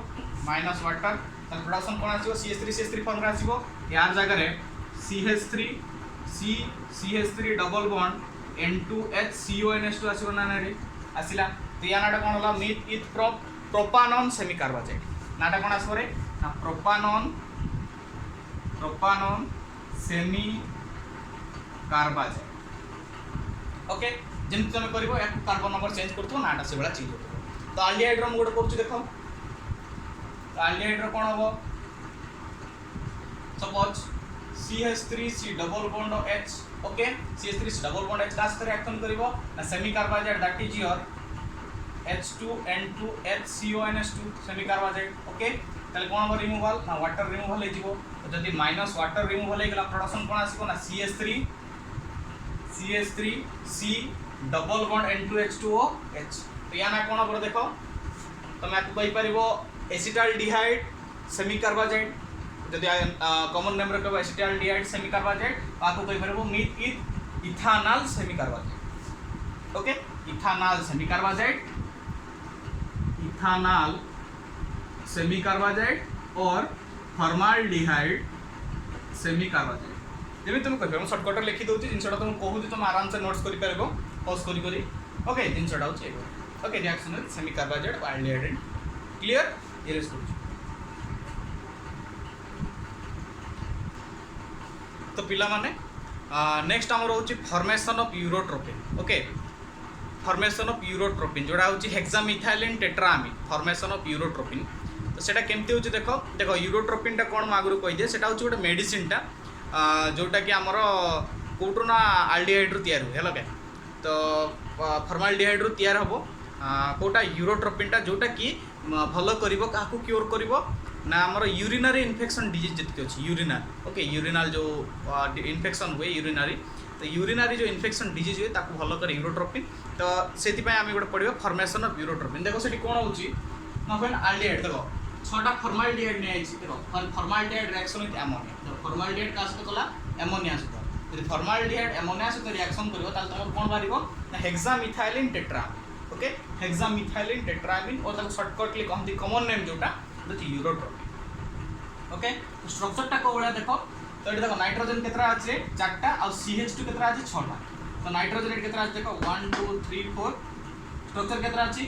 माइनस वाटर त प्रोडक्शन कोन आसीबो CH3 फॉर्म रे आसीबो यार जगह रे CH3 double bond N2H CONH2 आसीबो ना रे आसिला तो या नाटा कोन होला मीथ इथ प्रोपानोन सेमी कार्बाजाइड नाटा कोन आसबो रे ना प्रोपानोन सेमी कार्बाजाइड। ओके, जेमति तुम करबो या कार्बन नंबर चेंज करथो नाटा से बला चेंज करथो। तो एल्डिहाइड रो मोड करछु देखो तो एल्डिहाइड रो कोन होबो suppose CH3 C double bond H। Okay, CH3 C double bond H का साथ रिएक्शन करबो ना semi carbazide that is your H2N2H CONH2 semi carbazide. Okay, ताले कोन हो रिमूवल ना वाटर रिमूवल हे जिवो तो जदि माइनस वाटर रिमूवल हे गला प्रोडक्शन कोन आसीबो ना CH3 C double bond N2H2OH तो या ना कोन हो देखो तमे आकु कहि परिबो एसिटाल्डिहाइड सेमी कार्बाजाइड जदि कॉमन नेम रखबो एसिटाल्डिहाइड सेमी कार्बाजाइड आकु कहि परिबो मीथ इथ ethanol semi carbazide. Okay, ethanol semi carbazide ethanol semi carbazide और फॉर्माल्डिहाइड सेमी कार्बाजाइड जेमि तुम कहबो शॉर्टकट लिखि दोछि जिनसटा तुम कहूछि तुम आराम से नोट्स करि परबो पॉज करि। ओके, जिनसटा होछि okay reaction with semicarbazide और एल्डिहाइड क्लियर ये रेस करू। तो पिला माने नेक्स्ट हमर होछि formation of urotropin. Okay, formation of urotropin जोड़ा होछि hexamethylene tetramine formation of urotropin. तो सेटा केमती होछि देखो देखो यूरोट्रोपिन टा कोन मागुरु कहि दे सेटा होछि गोटे मेडिसिन टा जोटा कि हमर कोटो ना एल्डिहाइड रु तयार होय हला तो फॉर्माल्डिहाइड रु तयार हबो कोटा यूरोट्रोपिन टा जोटा कि भलो करिवो काकू क्योर करिवो ना हमर यूरिनरी इन्फेक्शन डिजीज जति अछि यूरिनल। ओके, यूरिनल जो इन्फेक्शन हुए यूरिनरी तो यूरिनरी जो इन्फेक्शन डिजीज हुए ताकू भलो करे यूरोट्रोपिन। तो सेति पय आमे गोटे पढिबो फॉर्मेशन ऑफ यूरोट्रोपिन। देखो सेठी कोन होछि ना फेन एल्डिहाइड देखो छटा फॉर्माल्डिहाइड ने आइछि देखो फॉर्माल्डिहाइड रिएक्शन विथ अमोनिया तो फॉर्माल्डिहाइड का साथ कला अमोनिया से यदि फॉर्माल्डिहाइड अमोनिया से रिएक्शन करिवो ताल तुम कोन बारिवो ना हेक्सामिथाइलिन टेट्रामिन। ओके, हेक्सामिथाइलिन टेट्रामिन और ताको शॉर्टकटली कहंती कॉमन नेम जोटा दैट यूरोट्रोपिन। ओके, तो स्ट्रक्चर टा को बळा देखो तो ये देखो नाइट्रोजन केतरा আছে 4टा और CH2 केतरा আছে 6टा तो नाइट्रोजन रेट केतरा আছে देखो 1 2 3 4 स्ट्रक्चर केतरा अछि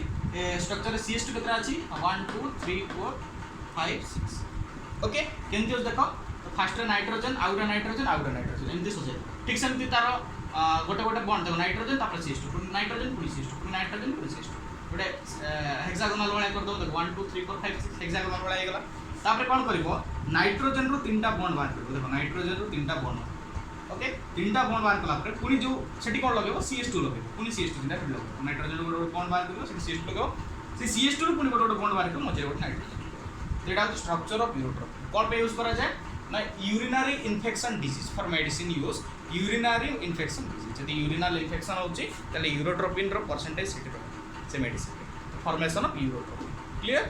स्ट्रक्चर CH2 केतरा अछि 1 2 3 4 5 6 ओके केनती देखो तो फास्ट नाइट्रोजन आउरा नाइट्रोजन एमती सोचे ठीक सेमती तार गोटे गोटे बॉन्ड देखो नाइट्रोजन तापर CH2 पुनी नाइट्रोजन पुनी CH2 पुनी नाइट्रोजन पुनी CH2 गोटे हेक्सागोनल वाला कर दो देखो 1 2 3 4 5 6 हेक्सागोनल वाला हे गला तापर कोन करिवो नाइट्रोजन रो तीनटा बॉन्ड बाहर करिवो देखो नाइट्रोजन रो तीनटा बॉन्ड ओके तीनटा बॉन्ड बाहर कला पर पुनी जो सेठी कोन लगेबो CH2 लगेबो पुनी CH2 तीनटा फिल लगेबो नाइट्रोजन रो बॉन्ड बाहर करिवो सेठी CH2 लगेबो से CH2 रो पुनी गोटे बॉन्ड बाहर करिवो मजे गोटे नाइट्रोजन एटा स्ट्रक्चर ऑफ यूरोट्रोप कोन पे यूज करा जाय ना urinary infection disease for medicine use urinary infection disease जदी यूरिनल इन्फेक्शन होची तले यूरोट्रोपिन रो परसेंटेज सेठी रहो से medicine formation of urotropine clear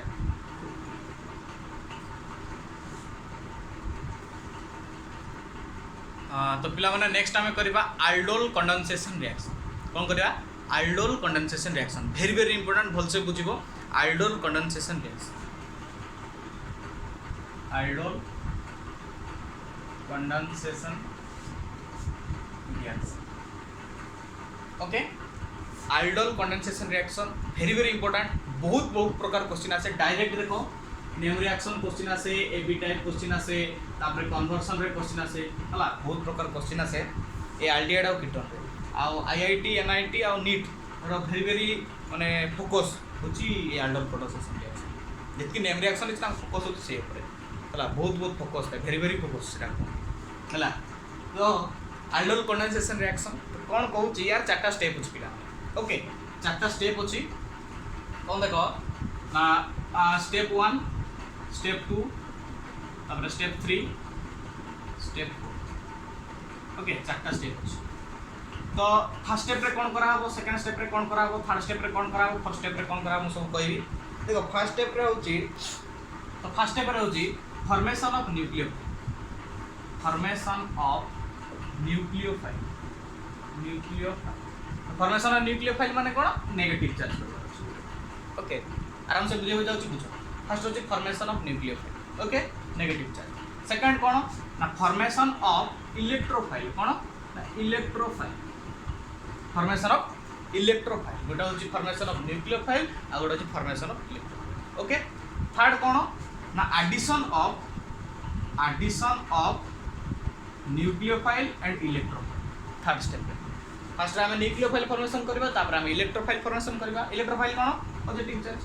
तो पिला माने नेक्स्ट आमे करबा आल्डोल कंडेंसेशन रिएक्शन कोन करबा aldol condensation reaction very important भल से बुझिबो aldol condensation reaction aldol condensation reaction okay aldol condensation reaction very important बहुत प्रकार क्वेश्चन आसे डायरेक्ट देखो नेम रिएक्शन क्वेश्चन आसे एबी टाइप क्वेश्चन आसे तापर कन्वर्सन रे क्वेश्चन आसे हला बहुत प्रकार क्वेश्चन आसे ए एल्डिहाइड और कीटोन रे आ आईआईटी एनआईटी और नीट रो वेरी माने फोकस होची ए आल्डोल कंडेंसेशन रिएक्शन जेतकी नेम रिएक्शन इतना फोकस होची से ऊपर हला बहुत फोकस है वेरी फोकस सेटा हला तो आल्डोल कंडेंसेशन रिएक्शन कोन कहूची यार चारटा स्टेप होची पिला ओके चारटा स्टेप होची कोन देखो ना स्टेप 1 स्टेप 2 तापर स्टेप 3 स्टेप 4 ओके चारटा स्टेप अछि तो फर्स्ट स्टेप रे कोन करा हबो सेकंड स्टेप रे कोन करा हबो थर्ड स्टेप रे कोन करा हबो फोर्थ स्टेप रे कोन करा हबो सब कहबी देखो फर्स्ट स्टेप रे होची तो फर्स्ट स्टेप रे होची formation of nucleophile formation of nucleophile माने कोन नेगेटिव चार्ज ओके आराम से बुझे हो जाउची बुझो फर्स्ट होची formation of nucleophile okay negative charge second कोन ना फॉर्मेशन ऑफ इलेक्ट्रोफाइल कोन ना इलेक्ट्रोफाइल फॉर्मेशन ऑफ इलेक्ट्रोफाइल गोटा होची फॉर्मेशन ऑफ न्यूक्लियोफाइल आ गोटा होची formation of electrophile okay third कोन ना addition of nucleophile and electrophile third step first आम न्यूक्लियोफाइल फॉर्मेशन करबा तापर आम इलेक्ट्रोफाइल फॉर्मेशन करबा इलेक्ट्रोफाइल कोन पॉजिटिव चार्ज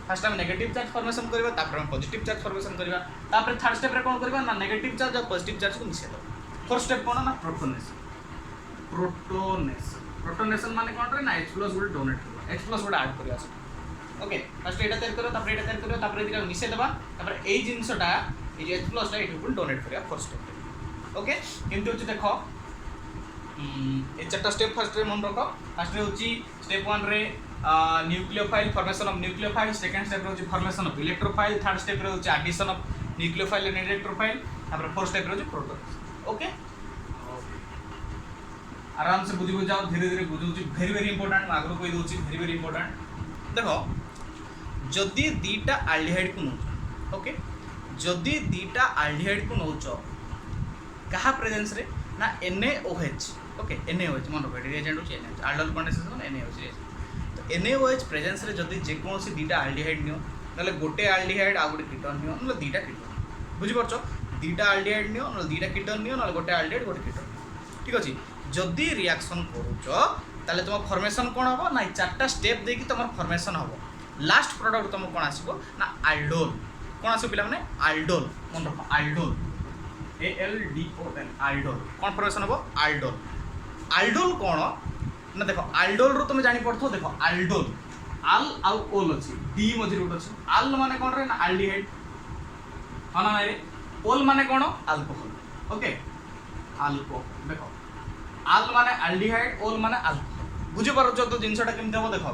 फर्स्ट आम नेगेटिव चार्ज फॉर्मेशन करबा तापर आम पॉजिटिव चार्ज फॉर्मेशन करबा तापर थर्ड स्टेप रे कोन करबा ना नेगेटिव चार्ज और पॉजिटिव चार्ज को मिसेल फोर्थ स्टेप कोन ना प्रोटोनेशन माने कोन रे ना H+ गुड डोनेट करबा H+ गुड ऐड करिया ओके फर्स्ट एटा तैयार करो तापर एटा तैयार करो तापर एटा मिसेल देबा तापर एई जिंसटा ए जे H+ टा एटु डोनेट करिया फोर्थ स्टेप ओके केमति होची देखो ए चारटा स्टेप फर्स्ट रे मन रखो फर्स्ट रे होची स्टेप 1 रे nucleophile formation of nucleophile second step रे होची formation of electrophile third step रे होची addition of nucleophile and electrophile तापर फोर्थ स्टेप रे होची प्रोटोन ओके आराम से बुझी जाओ धीरे धीरे बुझौची वेरी इंपोर्टेंट आगरो कहि दोची वेरी इंपोर्टेंट देखो जदी दीटा एल्डिहाइड को नोच ओके जदी दीटा एल्डिहाइड को नोच कहा प्रेजेंस रे ना NaOH ओके NaOH मन रखो रिएजेंट होची NaOH आल्डोल कंडेंसेशन NaOH तो NaOH प्रेजेंस रे जदी जे कोनसी दीटा एल्डिहाइड नियो नले गोटे एल्डिहाइड आ गोटे कीटोन नियो नले दीटा कीटोन बुझि परछो दीटा एल्डिहाइड नियो नले दीटा कीटोन नियो नले गोटे एल्डिहाइड गोटे कीटोन ठीक अछि जदी रिएक्शन करूचो ताले तुम फॉर्मेशन कोन हबो ना चारटा स्टेप देकी तुम फॉर्मेशन हबो लास्ट प्रोडक्ट तुम कोन आसीबो ना आल्डोल कोन आसीबो पिला माने आल्डोल मन रखो आल्डोल ALDOL आल्डोल कौन फॉर्मेशन हम आल्डोल कौन ना देखो आल्डोल रो तुम जानी पड़थो देखो आल्डोल आल आउ ओल अछि डी मझे रोट अछि आल माने कोन रे ना एल्डिहाइड हाना रे ओल माने कोन अल्कोहल ओके अल्कोहल देखो आल माने एल्डिहाइड ओल माने अल्कोहल बुझि पारो तो जिंसटा केमते हो देखो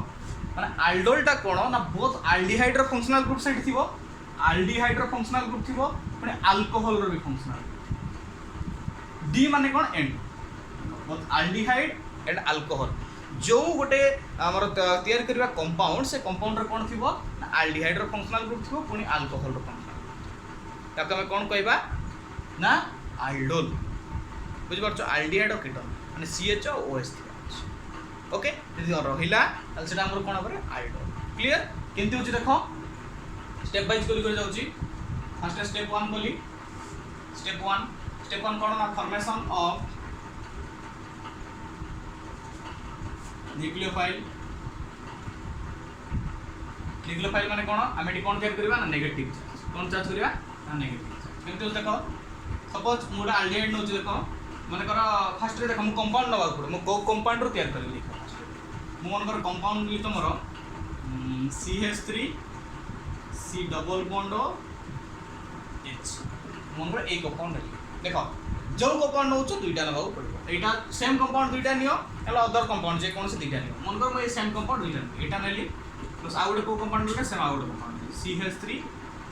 माने आल्डोल टा कोन ना बोथ एल्डिहाइड रो फंक्शनल ग्रुप साइड थिबो एल्डिहाइड रो फंक्शनल ग्रुप थिबो माने अल्कोहल रो भी फंक्शनल डी माने cone and both aldehyde and alcohol जो गोटे हमर तैयार करबा कंपाउंड से कंपाउंड रे कोन थिबो ना एल्डिहाइड रो फंक्शनल ग्रुप थिबो पुनी अल्कोहल रो फंक्शनल ताके हम कोन कहबा ना आल्डोल बुझिपार आल्डिहाइड कीटन माने CH और OH ओके यदि रहिला ताले सेटा हमर कोन हमरे आल्डोल क्लियर केमति होची देखो स्टेप वाइज कर जाउची फर्स्ट स्टेप 1 बोली स्टेप 1 कोन ना फॉर्मेशन ऑफ न्यूक्लियोफाइल माने कोन हम एटी कोन तयार करबा ना नेगेटिव चार्ज कोन चार्ज करबा ना नेगेटिव चार्ज केमति होची देखो सपोज मोर आल्डिहाइड नोची देखो माने कर फर्स्ट रे देखो मु कंपाउंड नबा पड़ो मु को कंपाउंड रो तयार करली मु मन कर कंपाउंड ली तमरो CH3 C double bond H मन कर एक कंपाउंड ले देखो जो कंपाउंड नोच दुईटा नबा पड़ो एटा सेम कंपाउंड दुईटा नियो एला अदर कंपाउंड जे कोन से दुईटा नियो मन कर म सेम कंपाउंड दुईटा एटा नेली प्लस आउट को कंपाउंड ले same out compound CH3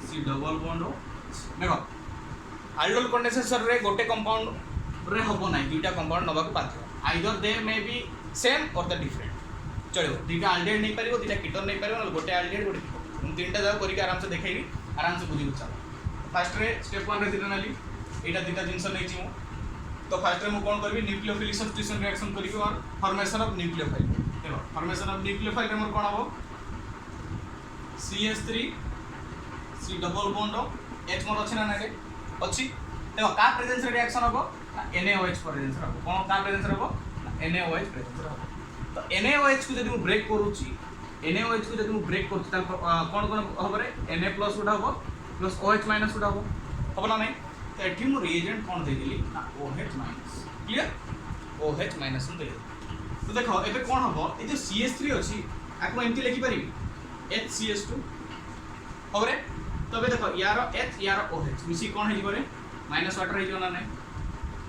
C double bond देखो आल्डोल कंडेंसेशन रे गोटे कंपाउंड रे हबो नै दुईटा कंपाउंड नबा को बाध्य either they may be same और द डिफरेंट चलो दुईटा आल्डिहाइड नहीं पारिबो दुईटा कीटोन नहीं पारिबो गोटे आल्डिहाइड गोटे कीटोन हम तीनटा जाव करी आराम से देखेबी आराम से बुझी चलो फर्स्ट रे स्टेप 1 रे दिना नाली एटा दुईटा जिंस नै छी तो फर्स्ट रे मु कोन करबी न्यूक्लियोफिलिक सब्स्टिट्यूशन रिएक्शन करबी और फॉर्मेशन ऑफ न्यूक्लियोफाइल देखो फॉर्मेशन ऑफ न्यूक्लियोफाइल रे मोर कोन हबो CH3 C double bond H मोर अछि ना नारे अछि देखो का प्रेजेंस रे रिएक्शन हबो NaOH प्रेजेंस रे हबो कोन का प्रेजेंस रे हबो NaOH प्रेजेंस रे हबो तो NaOH को जदि मु ब्रेक करूची NaOH को जदि मु ब्रेक करूची त कोन कोन हबो रे Na प्लस उठा हबो प्लस OH माइनस उठा हबो ना नहीं तो एठी मु रिएजेंट कोन दे देली ना OH minus clear OH minus दे तो देखो एबे कोन हबो ए जो CH3 अछि आको एमती लिखि परिबी HCH2 हबो रे तबे देखो यार H यार OH मिसी कोन हे जिवरे माइनस वाटर हे जो ना नहीं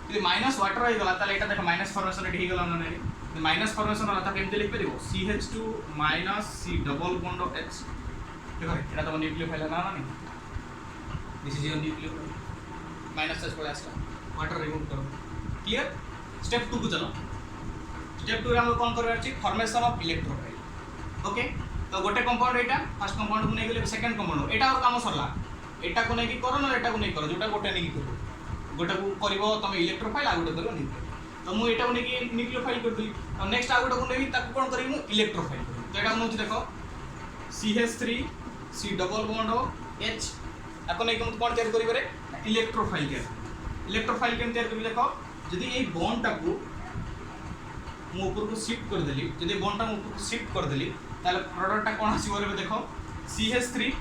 यदि माइनस वाटर हे गला ताले एटा देखो माइनस फॉर्मेशन एठी हे गला ना नहीं माइनस फॉर्मेशन वाला था केमते लिख परिबो CH2 minus C double bond H देखो एटा तो न्यूक्लियोफाइल ना नहीं this is your nucleophile minus charge पड़ा आसला वाटर रिमूव करो क्लियर स्टेप 2 को चलो स्टेप 2 रे हम कोन करबा अछि फॉर्मेशन ऑफ इलेक्ट्रोफाइल ओके तो गोटे कंपाउंड एटा फर्स्ट कंपाउंड को नै गेले सेकंड कंपाउंड एटा और काम सरला एटा को नै की करो ना एटा को नै करो जोटा गोटे नै की करो गोटा को करबो तमे इलेक्ट्रोफाइल आ गोटे करो न्यूक्लियोफाइल तो मु एटा को नै की न्यूक्लियोफाइल कर दी और नेक्स्ट आ गोटा को नै ताको कोन करी मु इलेक्ट्रोफाइल तो एटा मु देखो CH3 C double bond H आको नै कोन तयार करी बरे इलेक्ट्रोफाइल केम तयार करी देखो यदि ए बॉन्ड टाको मु ऊपर को शिफ्ट कर देली यदि बॉन्ड टा मु ऊपर को शिफ्ट कर देली ताले प्रोडक्ट टा कोन आसीबो रे देखो CH3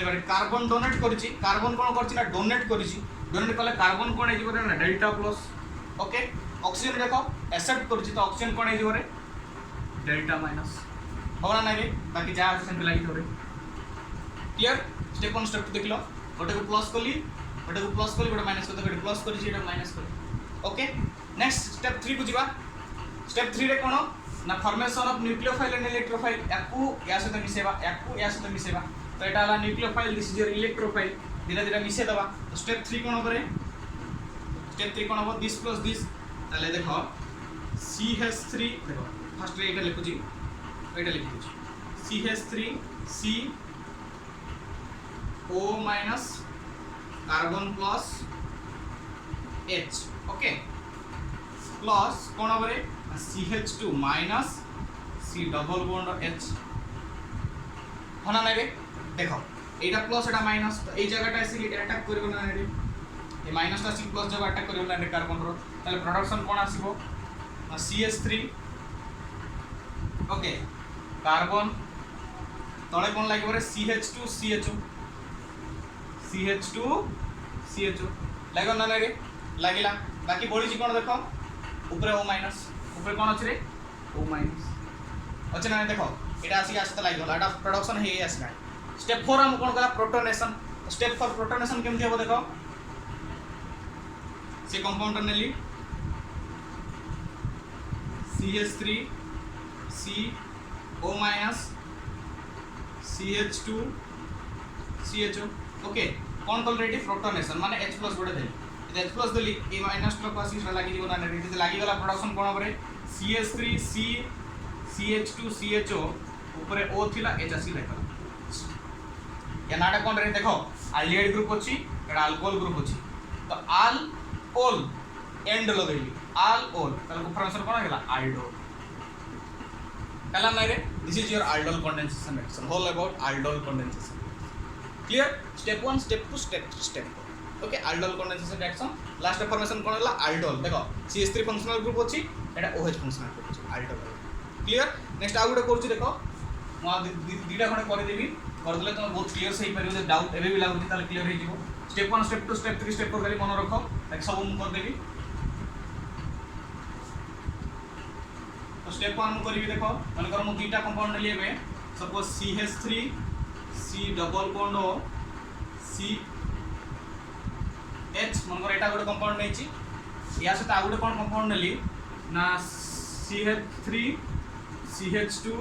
एबारे कार्बन डोनेट करिछि कार्बन कोन करछि ना डोनेट करिछि डोनेट कले कार्बन कोन हे जिवो रे ना डेल्टा प्लस ओके ऑक्सीजन देखो एक्सेप्ट करछि तो ऑक्सीजन कोन हे जिवो रे डेल्टा माइनस होना नै रे बाकी जा আছে सेम लागि थोरे क्लियर स्टेप 1 स्टेप 2 देखलो गोटे को प्लस करली गोटे माइनस कर गोटे प्लस करिछि एटा माइनस कर ओके नेक्स्ट स्टेप 3 को जिबा स्टेप 3 रे कोन ना formation of nucleophile and electrophile याकू या सहित मिसेबा तो एटा वाला nucleophile this is your electrophile धीरे धीरे मिसे दबा तो स्टेप 3 कोन होबरे स्टेप 3 कोन होबो दिस प्लस दिस ताले देखो CH3 देखो फर्स्ट रे एटा लिखुची CH3 C O minus carbon plus H okay plus कोन होबरे CH2 minus C double bond H होना नै रे देखो एटा प्लस एटा माइनस तो ए जगहटा से अटैक करबो ना रे ए माइनस ता C प्लस जब अटैक करबो ना रे कार्बन रो ताले प्रोडक्शन कोन आसीबो CH3 ओके कार्बन तळे कोन लागिबो रे CH2 CHO लागो ना रे लागिला बाकी बोली जी कोन देखो ऊपर O माइनस ऊपर कोन अछि रे O माइनस अच्छा ना देखो एटा आसी आस्ते लागि गला एटा प्रोडक्शन हे आसला स्टेप 4 हम कोन कला प्रोटोनेशन स्टेप 4 प्रोटोनेशन केमथि हो देखो से कंपाउंड नेली CH3 C O minus CH2 CHO okay कोन कल रेडी प्रोटोनेशन माने H+ गोटे देली H+ देली ए माइनस टक आसी लागि दिबो ना रेडी जे लागि गला प्रोडक्शन कोन होबरे CH3 C CH2 CHO ऊपर O थिला H आसी लागला या नाटा कोन रे देखो अल्डिहाइड ग्रुप अछि एटा अल्कोहल ग्रुप अछि तो आल ओल एंड लगेली आल ओल ताले फॉर्मेशन कोन गेला aldol कला नै रे this is your aldol condensation reaction all about aldol condensation clear step 1 step 2 step 3 step 4 okay aldol condensation reaction last formation कोन गेला aldol देखो CH3 functional group अछि एटा OH functional group अछि aldol clear next आ गुडे करछि देखो म दीटा खने कर देबी कर देले तुम बहुत क्लियर सही परियो जे डाउट एबे भी लागुछि ताले क्लियर हे जिवो step 1 step 2 step 3 step 4 खाली मन रखो एक सब हम कर देबी तो स्टेप 1 करी देखो मन कर मु दीटा कंपाउंड लेबे suppose CH3 C double bond O C H मन कर एटा गोटे कंपाउंड नै छि या से ता गोटे कोन कंपाउंड नेली ना CH3 CH2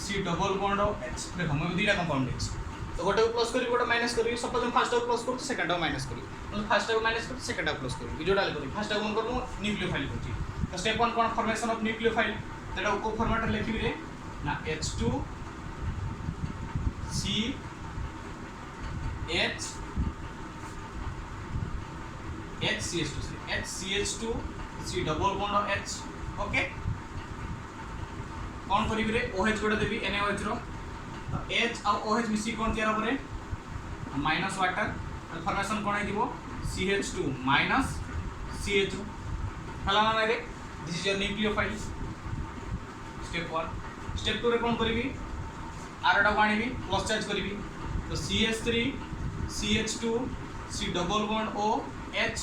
C double bond O H देखो हम दीटा कंपाउंड नै छि तो गोटे प्लस करी गोटे माइनस करी सपोज हम फर्स्ट प्लस करते सेकंड माइनस करी मतलब फर्स्ट माइनस करते सेकंड प्लस करी वीडियो डाल करी फर्स्ट मन करू न्यूक्लियोफाइल करछि तो स्टेप 1 कोन फॉर्मेशन ऑफ न्यूक्लियोफाइल तेटा को फॉर्मेट लिखिबी रे ना H2 C H CH2 H CH2 C double bond H okay कोन करिबी रे OH गोटे देबी NaOH रो तो H और OH मिसी कोन तैयार होबरे माइनस वाटर फॉर्मेशन कोन आइदिबो CH2 माइनस CH2 हला ना रे this is your nucleophile step 1 step 2 रे कोन करिबी आरडा बाणीबी प्लस चार्ज करिबी तो CH3 CH2 C double bond O H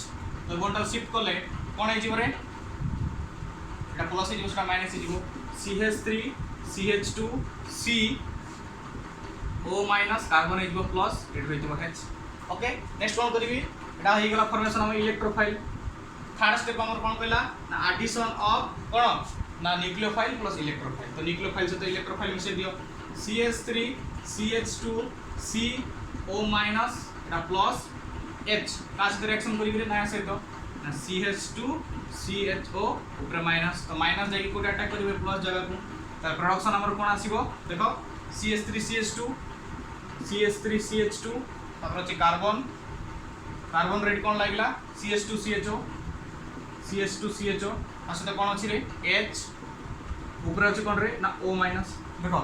तो बॉन्ड शिफ्ट करले कोन आइजिबो रे एटा प्लस हे जोटा माइनस हे जिवो CH3 CH2 C O minus carbon हे जिवो प्लस एट हे जिवो H ओके नेक्स्ट वन करिबी एटा हे गेला formation of electrophile third step हमर कोन कहला ना एडिशन ऑफ कोन ना न्यूक्लियोफाइल प्लस इलेक्ट्रोफाइल तो न्यूक्लियोफाइल से तो इलेक्ट्रोफाइल मिसे दियो CH3 CH2 C O minus एटा प्लस H कास रिएक्शन करिबी रे नया सहित ना CH2 CHO ऊपर माइनस तो माइनस जाई कोड अटैक करिबे प्लस जगह को त प्रोडक्शन हमर कोन आसीबो देखो CH3 CH2 CH3 CH2 तापर अछि कार्बन कार्बन रेड कोन लागला CH2 CHO CH2 CHO आसे कोन अछि रे H ऊपर अछि कोन रे ना O माइनस देखो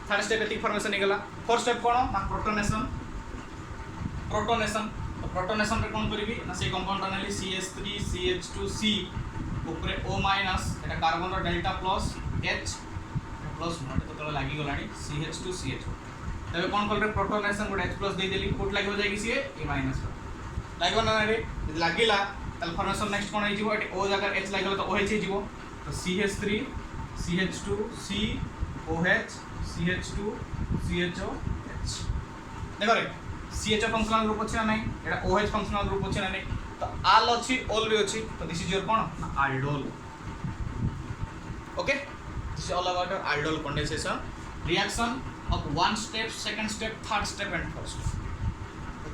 थर्ड स्टेप एथिक फॉर्मेशन निगला फोर्थ स्टेप कोन ना प्रोटोनेशन तो प्रोटोनेशन रे कोन करिबी ना से कंपाउंड अनली CH3 CH2 C ऊपर O माइनस एटा कार्बन रो delta plus H plus note तो लागि गलाडी CH2 CHO तबे कोन कल रे प्रोटोनेशन को H प्लस दे देली कोट लागि हो जाई कि सी ए माइनस लागि बना रे लागिला तल फॉर्मेशन नेक्स्ट कोन आइ जिवो एटी O जगह H लागला तो OH जिवो तो CH3 CH2 C OH CH2 CHO H देखो रे CHO फंक्शनल ग्रुप अछि ना नहीं एटा OH फंक्शनल ग्रुप अछि ना नहीं तो आल अछि ओल भी अछि तो this is your cone aldol okay this is all about your aldol condensation reaction of one step second step third step and fourth step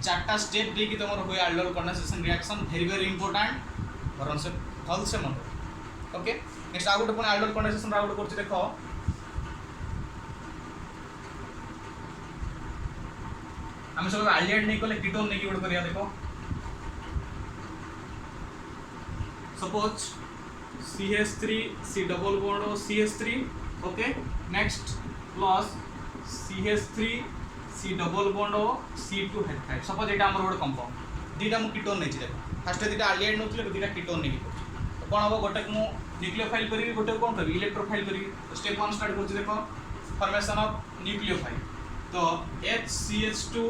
चारटा स्टेप दे कि तमर होय aldol condensation reaction very important बरन से फल से मन ओके नेक्स्ट आउट अपन aldol condensation आउट करछि देखो हम सब एल्डिहाइड नहीं कोले कीटोन नहीं यूज करिया देखो suppose CH3 C double bond O CH3 okay next plus CH3 C double bond O C2H5 suppose एटा हमर गोटे कंपाउंड दीटा मु कीटोन नहीं देखो फर्स्ट दीटा एल्डिहाइड नोथले दीटा कीटोन नहीं तो कोन हो गोटे मु न्यूक्लियोफाइल करी गोटे कोन करी इलेक्ट्रोफाइल करी तो स्टेप 1 स्टार्ट करछि देखो फॉर्मेशन ऑफ न्यूक्लियोफाइल तो HCH2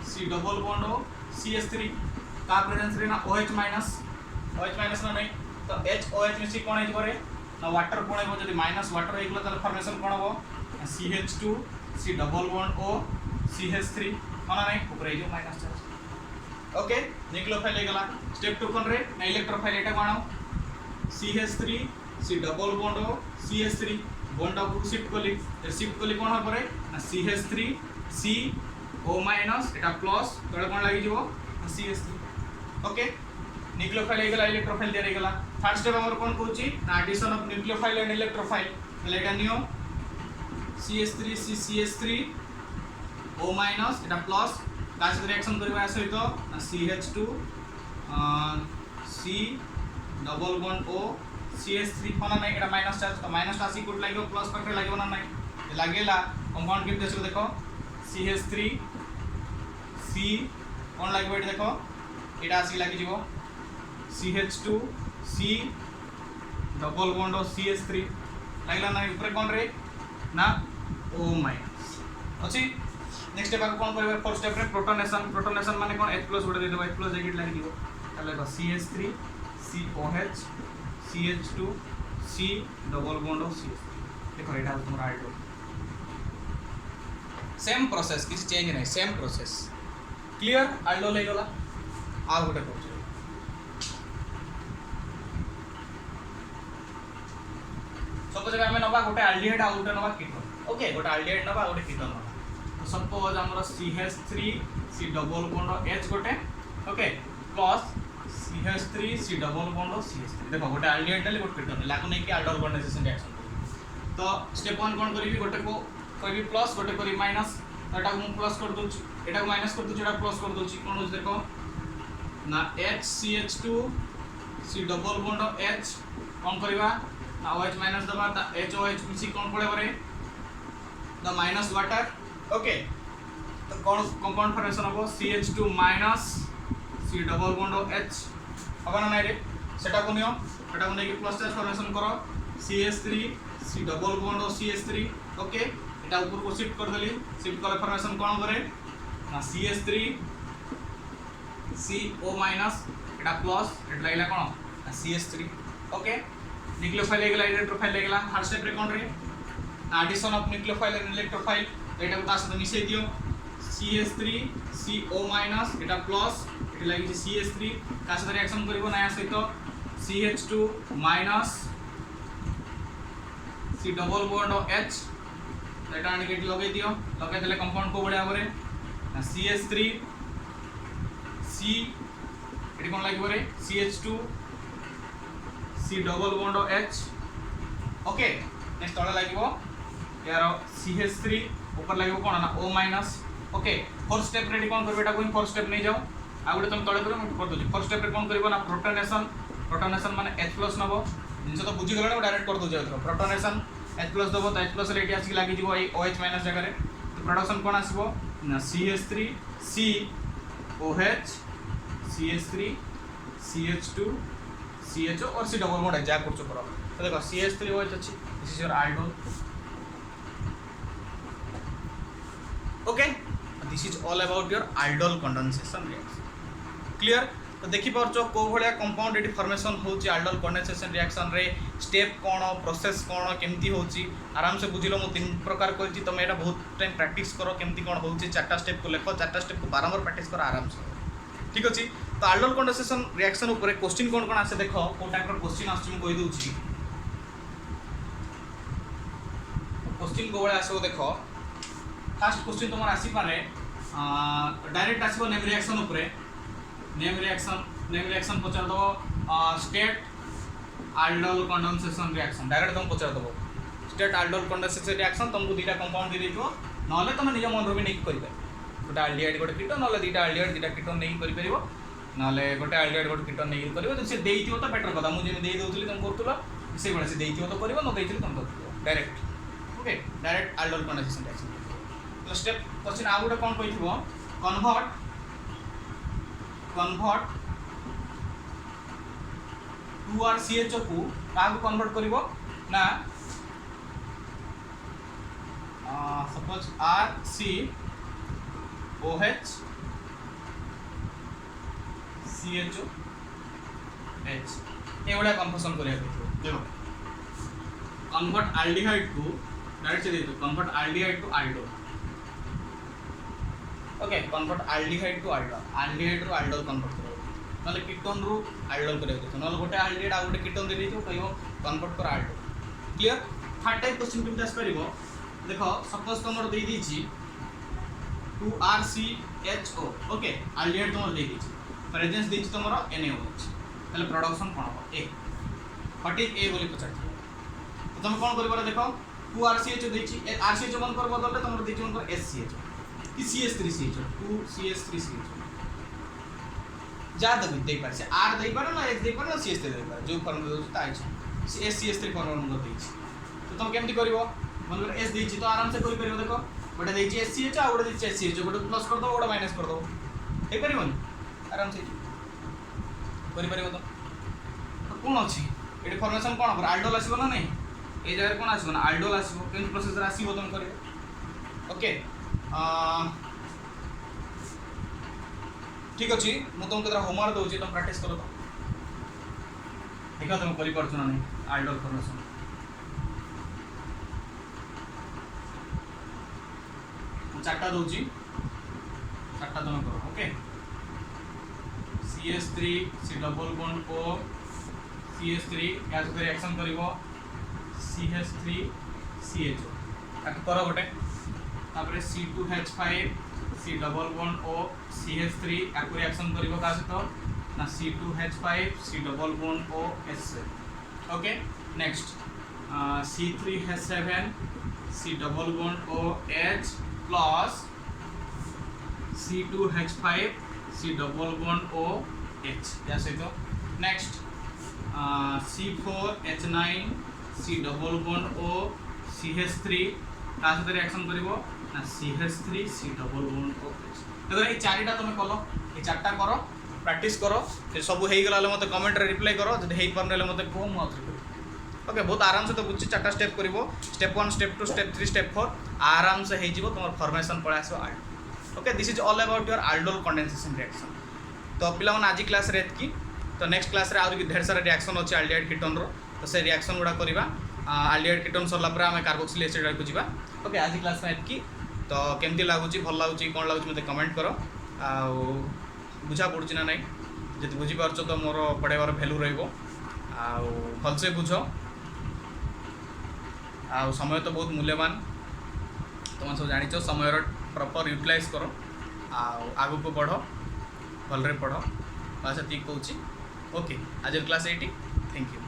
C double bond O CH3 का प्रेजेंस रे ना OH माइनस ना नहीं तो HOH में सी कोन हे जबरे ना वाटर कोन हे जदी माइनस वाटर हे गेला त फॉर्मेशन कोन हो CH2 C double bond O CH3 कोन नहीं ऊपर हे जो माइनस चार्ज ओके न्यूक्लियोफाइल हे गेला स्टेप 2 कोन रे ना इलेक्ट्रोफाइल एटा कोन CH3 C double bond O CH3 bond of shift कोली कोन हो परे ना CH3 C O माइनस एटा प्लस तळे कोन लागि जिवो CH3 ओके न्यूक्लियोफाइल हे गेला इलेक्ट्रोफाइल देरे गेला थर्ड स्टेप हमर कोन कहूची ना addition of nucleophile and electrophile तले एटा नियो CH3 C CH3 O minus एटा प्लस कास रिएक्शन करबा सहित ना CH2 सी डबल बॉन्ड ओ CH3 होना नहीं एटा माइनस चार्ज तो माइनस टा सी कोड लागो प्लस पाखे लागो ना नहीं लागेला कंपाउंड केमते आछो देखो CH3 C कोन लागो एटा देखो एटा आसी लागी जीवो CH2 C double bond O CH3 लागला ना ऊपर कोन रे ना O माइनस अछि नेक्स्ट स्टेप कोन करबे फर्स्ट स्टेप रे प्रोटोनेशन माने कोन H+ गोटे दे देबो H+ जेकेट लागी जीवो ताले देखो CH3 COH CH2 C double bond of CH3 देखो एटा तुम्हारा आल्डो सेम प्रोसेस किसी चेंज नहीं सेम प्रोसेस क्लियर आल्डो ले गला आ गोटे कर सपोज हमें नबा गोटे एल्डिहाइड आ गोटे नबा कीटोन ओके गोटे एल्डिहाइड नबा गोटे कीटोन नबा तो सपोज हमर CH3 C double bond H गोटे okay plus CH3 C double bond और CH3 देखो गोटे एल्डिहाइड ले गोटे कीटोन लागो नहीं कि एल्डोल कन्डेंसेशन रिएक्शन तो स्टेप 1 कोन करबी गोटे को कोई प्लस गोटे करी माइनस एटा को प्लस कर दूची एटा को माइनस कर दूची एटा प्लस कर दूची कोन हो देखो ना HCH2 C double bond H कोन करबा ना OH माइनस दबा ता HOH मिसी कोन पड़े बरे द माइनस वाटर ओके तो कोन कंपाउंड फॉर्मेशन हो CH2 minus C double bond H अब ना नहीं रे सेटा को नियो सेटा को नेकी प्लस चार्ज फॉर्मेशन करो CH3 C डबल बॉन्ड और CH3 ओके एटा ऊपर को शिफ्ट कर देली शिफ्ट कर फॉर्मेशन कोन करे ना CH3 CO माइनस एटा प्लस एटा लागला कोन ना CH3 ओके न्यूक्लियोफाइल लागला इलेक्ट्रोफाइल लागला हर स्टेप रे कोन रे addition of nucleophile and electrophile एटा को तास मिसै दियो CH3 CO माइनस एटा प्लस एटा लागि CH3 का साथ रिएक्शन करिवो नया सहित CH2 minus C double bond H एटा आनी लगे दियो लगे देले कंपाउंड को बढ़िया बरे CH3 C एटी कोन लागि बरे CH2 C double bond H okay next तळे लागिवो यार CH3 ऊपर लागिवो कोन ना O minus okay fourth step ready कोन करबे एटा कोइन फोर्थ स्टेप नै जाओ आ गुटे तुम तळे करो कर दोची फर्स्ट स्टेप रे कोन करबो ना प्रोटोनेशन माने H+ नबो जिनसे तो बुझी गलो डायरेक्ट कर दो जाओ प्रोटोनेशन H+ दबो तो H+ रे एटी आसी लागि जीवो ए OH माइनस जगह रे तो प्रोडक्शन कोन आसीबो ना CH3 C OH CH3 CH2 CHO और C डबल बॉन्ड जा करछो करो तो देखो CH3 OH अछि this is your aldol okay this is all about your aldol condensation reaction clear तो देखि परछो को भलिया कंपाउंड एटी फॉर्मेशन होची aldol कंडेंसेशन रिएक्शन रे स्टेप कोन प्रोसेस कोन केमती होची आराम से बुझिलो मु तीन प्रकार कहछि तमे एटा बहुत टाइम प्रैक्टिस करो केमती कोन होची चारटा स्टेप को लेखो चारटा स्टेप को बारंबार प्रैक्टिस करो आराम से ठीक अछि तो aldol कंडेंसेशन रिएक्शन ऊपर क्वेश्चन कोन कोन आसे देखो को टाइप रो क्वेश्चन आछी मु कहि दोछि क्वेश्चन को बळे आसो देखो फर्स्ट क्वेश्चन तुम आसी पारे डायरेक्ट आसो नेम रिएक्शन ऊपर नेम रिएक्शन पचार दो state aldol condensation reaction direct तुम पचार दो स्टेट aldol कंडेंसेशन रिएक्शन तुमको दुटा कंपाउंड दे देबो नले तुम निज मन रो भी नहीं करिबे गोटे एल्डिहाइड गोटे कीटोन नले दुटा एल्डिहाइड दुटा कीटोन नहीं करि परिबो नले गोटे एल्डिहाइड गोटे कीटोन नहीं करिबो तो से देइथियो तो बेटर कथा मु जे देइ दोतली तुम करतुलो से बळे से देइथियो तो करिबो न देइथिलो तुम करतुलो direct okay direct aldol condensation reaction तो स्टेप क्वेश्चन आ गोटे कोन कहिथिबो कन्वर्ट 2RCHO को कागु कन्वर्ट करिवो ना सपोज RCOH CHO H एवढा कन्वर्सन करिया देखो कन्वर्ट एल्डिहाइड को डायरेक्ट से दे दो convert aldehyde to aldol okay convert aldehyde to aldol convert करो नले कीटोन रु aldol करे दे नले गोटे एल्डिहाइड आ गोटे कीटोन दे दियो कहियो कन्वर्ट कर aldol clear third type question केमते आस परिबो देखो सपोज तुमर दे दीची 2RCHO ओके एल्डिहाइड तुमर दे दीची प्रेजेंस दीची तुमर NaOH तले प्रोडक्शन कोन हो A व्हाट इज A बोली पचार तो तुम कोन करबो देखो 2RCHO दीची RCHO मन कर बदलले तुमर दीची मन कर SCHO कि CH3CHO 2CH3CHO जा दे पारे से आर दे पारे ना एच दे पारे ना सीएच दे पारे जो फॉर्मूला दो ता इच्छा एस सीएच3 फॉर्मूला नंबर देछि तो तुम केमती करिवो मतलब एस देछि तो आराम से करि परिवो देखो गोटे देछि एससीएच आ गोटे देछि एससीएच गोटे प्लस कर दो गोटे माइनस कर दो हे परिवोनी आराम से करि परिवो तो कोन अछि एडी फॉर्मेशन कोन पर आल्डोल आसीबो ना नहीं ए जगह कोन आसीबो ना आल्डोल आसीबो केमती प्रोसेसर आसीबो तुम करिवो ओके ठीक अच्छे मुझे तुमको होमवर्क दूसरी तुम प्रैक्टिस करो तो देखो तुम कर ना नहीं आल्डोल फॉर्मेशन चार्टा दूसरी चार्टा तुम करो okay CH3 C double bond O CH3 या सहित रिएक्शन करिवो CH3 CHO ताकि करो गोटे तापर C2H5 C double bond O CH3 याकु रिएक्शन करिवो का सहित ना C2H5 C double bond O H okay next C3H7 C double bond O H plus C2H5 C double bond O H या सहित next C4H9 C double bond O CH3 का सहित reaction करिवो ना CH3 C double bond O H देखो ये चारिटा तुम कल ये चार्टा कर प्रैक्टिस करो सब हो गला मत कमेंट रे रिप्लाई करो जब हो पारे मत कह मुझे ओके बहुत आराम से तो बुझी चार्टा स्टेप करिवो स्टेप 1 स्टेप 2 स्टेप 3 स्टेप 4 आराम से हो तुम फॉर्मेशन पळा आसो aldol okay this is all about your aldol condensation reaction तो पिला मन आज क्लास रे एतकी तो नेक्स्ट क्लास रे आउर ढेर सारा रिएक्शन अछि एल्डिहाइड कीटोन रो तो से रिएक्शन गुडा करबा एल्डिहाइड कीटोन सरला पर हम कार्बोक्सिल एसिड को जीवा ओके आज क्लास में एतकी तो केमती लगुच भल लगुच कौन लगुच मत कमेंट कर आ बुझा पड़ुची ना नहीं जब बुझीपार तो मोर पढ़ाइबार भैल्यू रहिबो आ भलसे बुझ आ समय तो बहुत मूल्यवान तुम सब जानिच समय प्रॉपर यूटिलाइज कर आगु को बढ़ भलरे पढ़ बस ये कहूँ ओके आज क्लास 80 थैंक यू।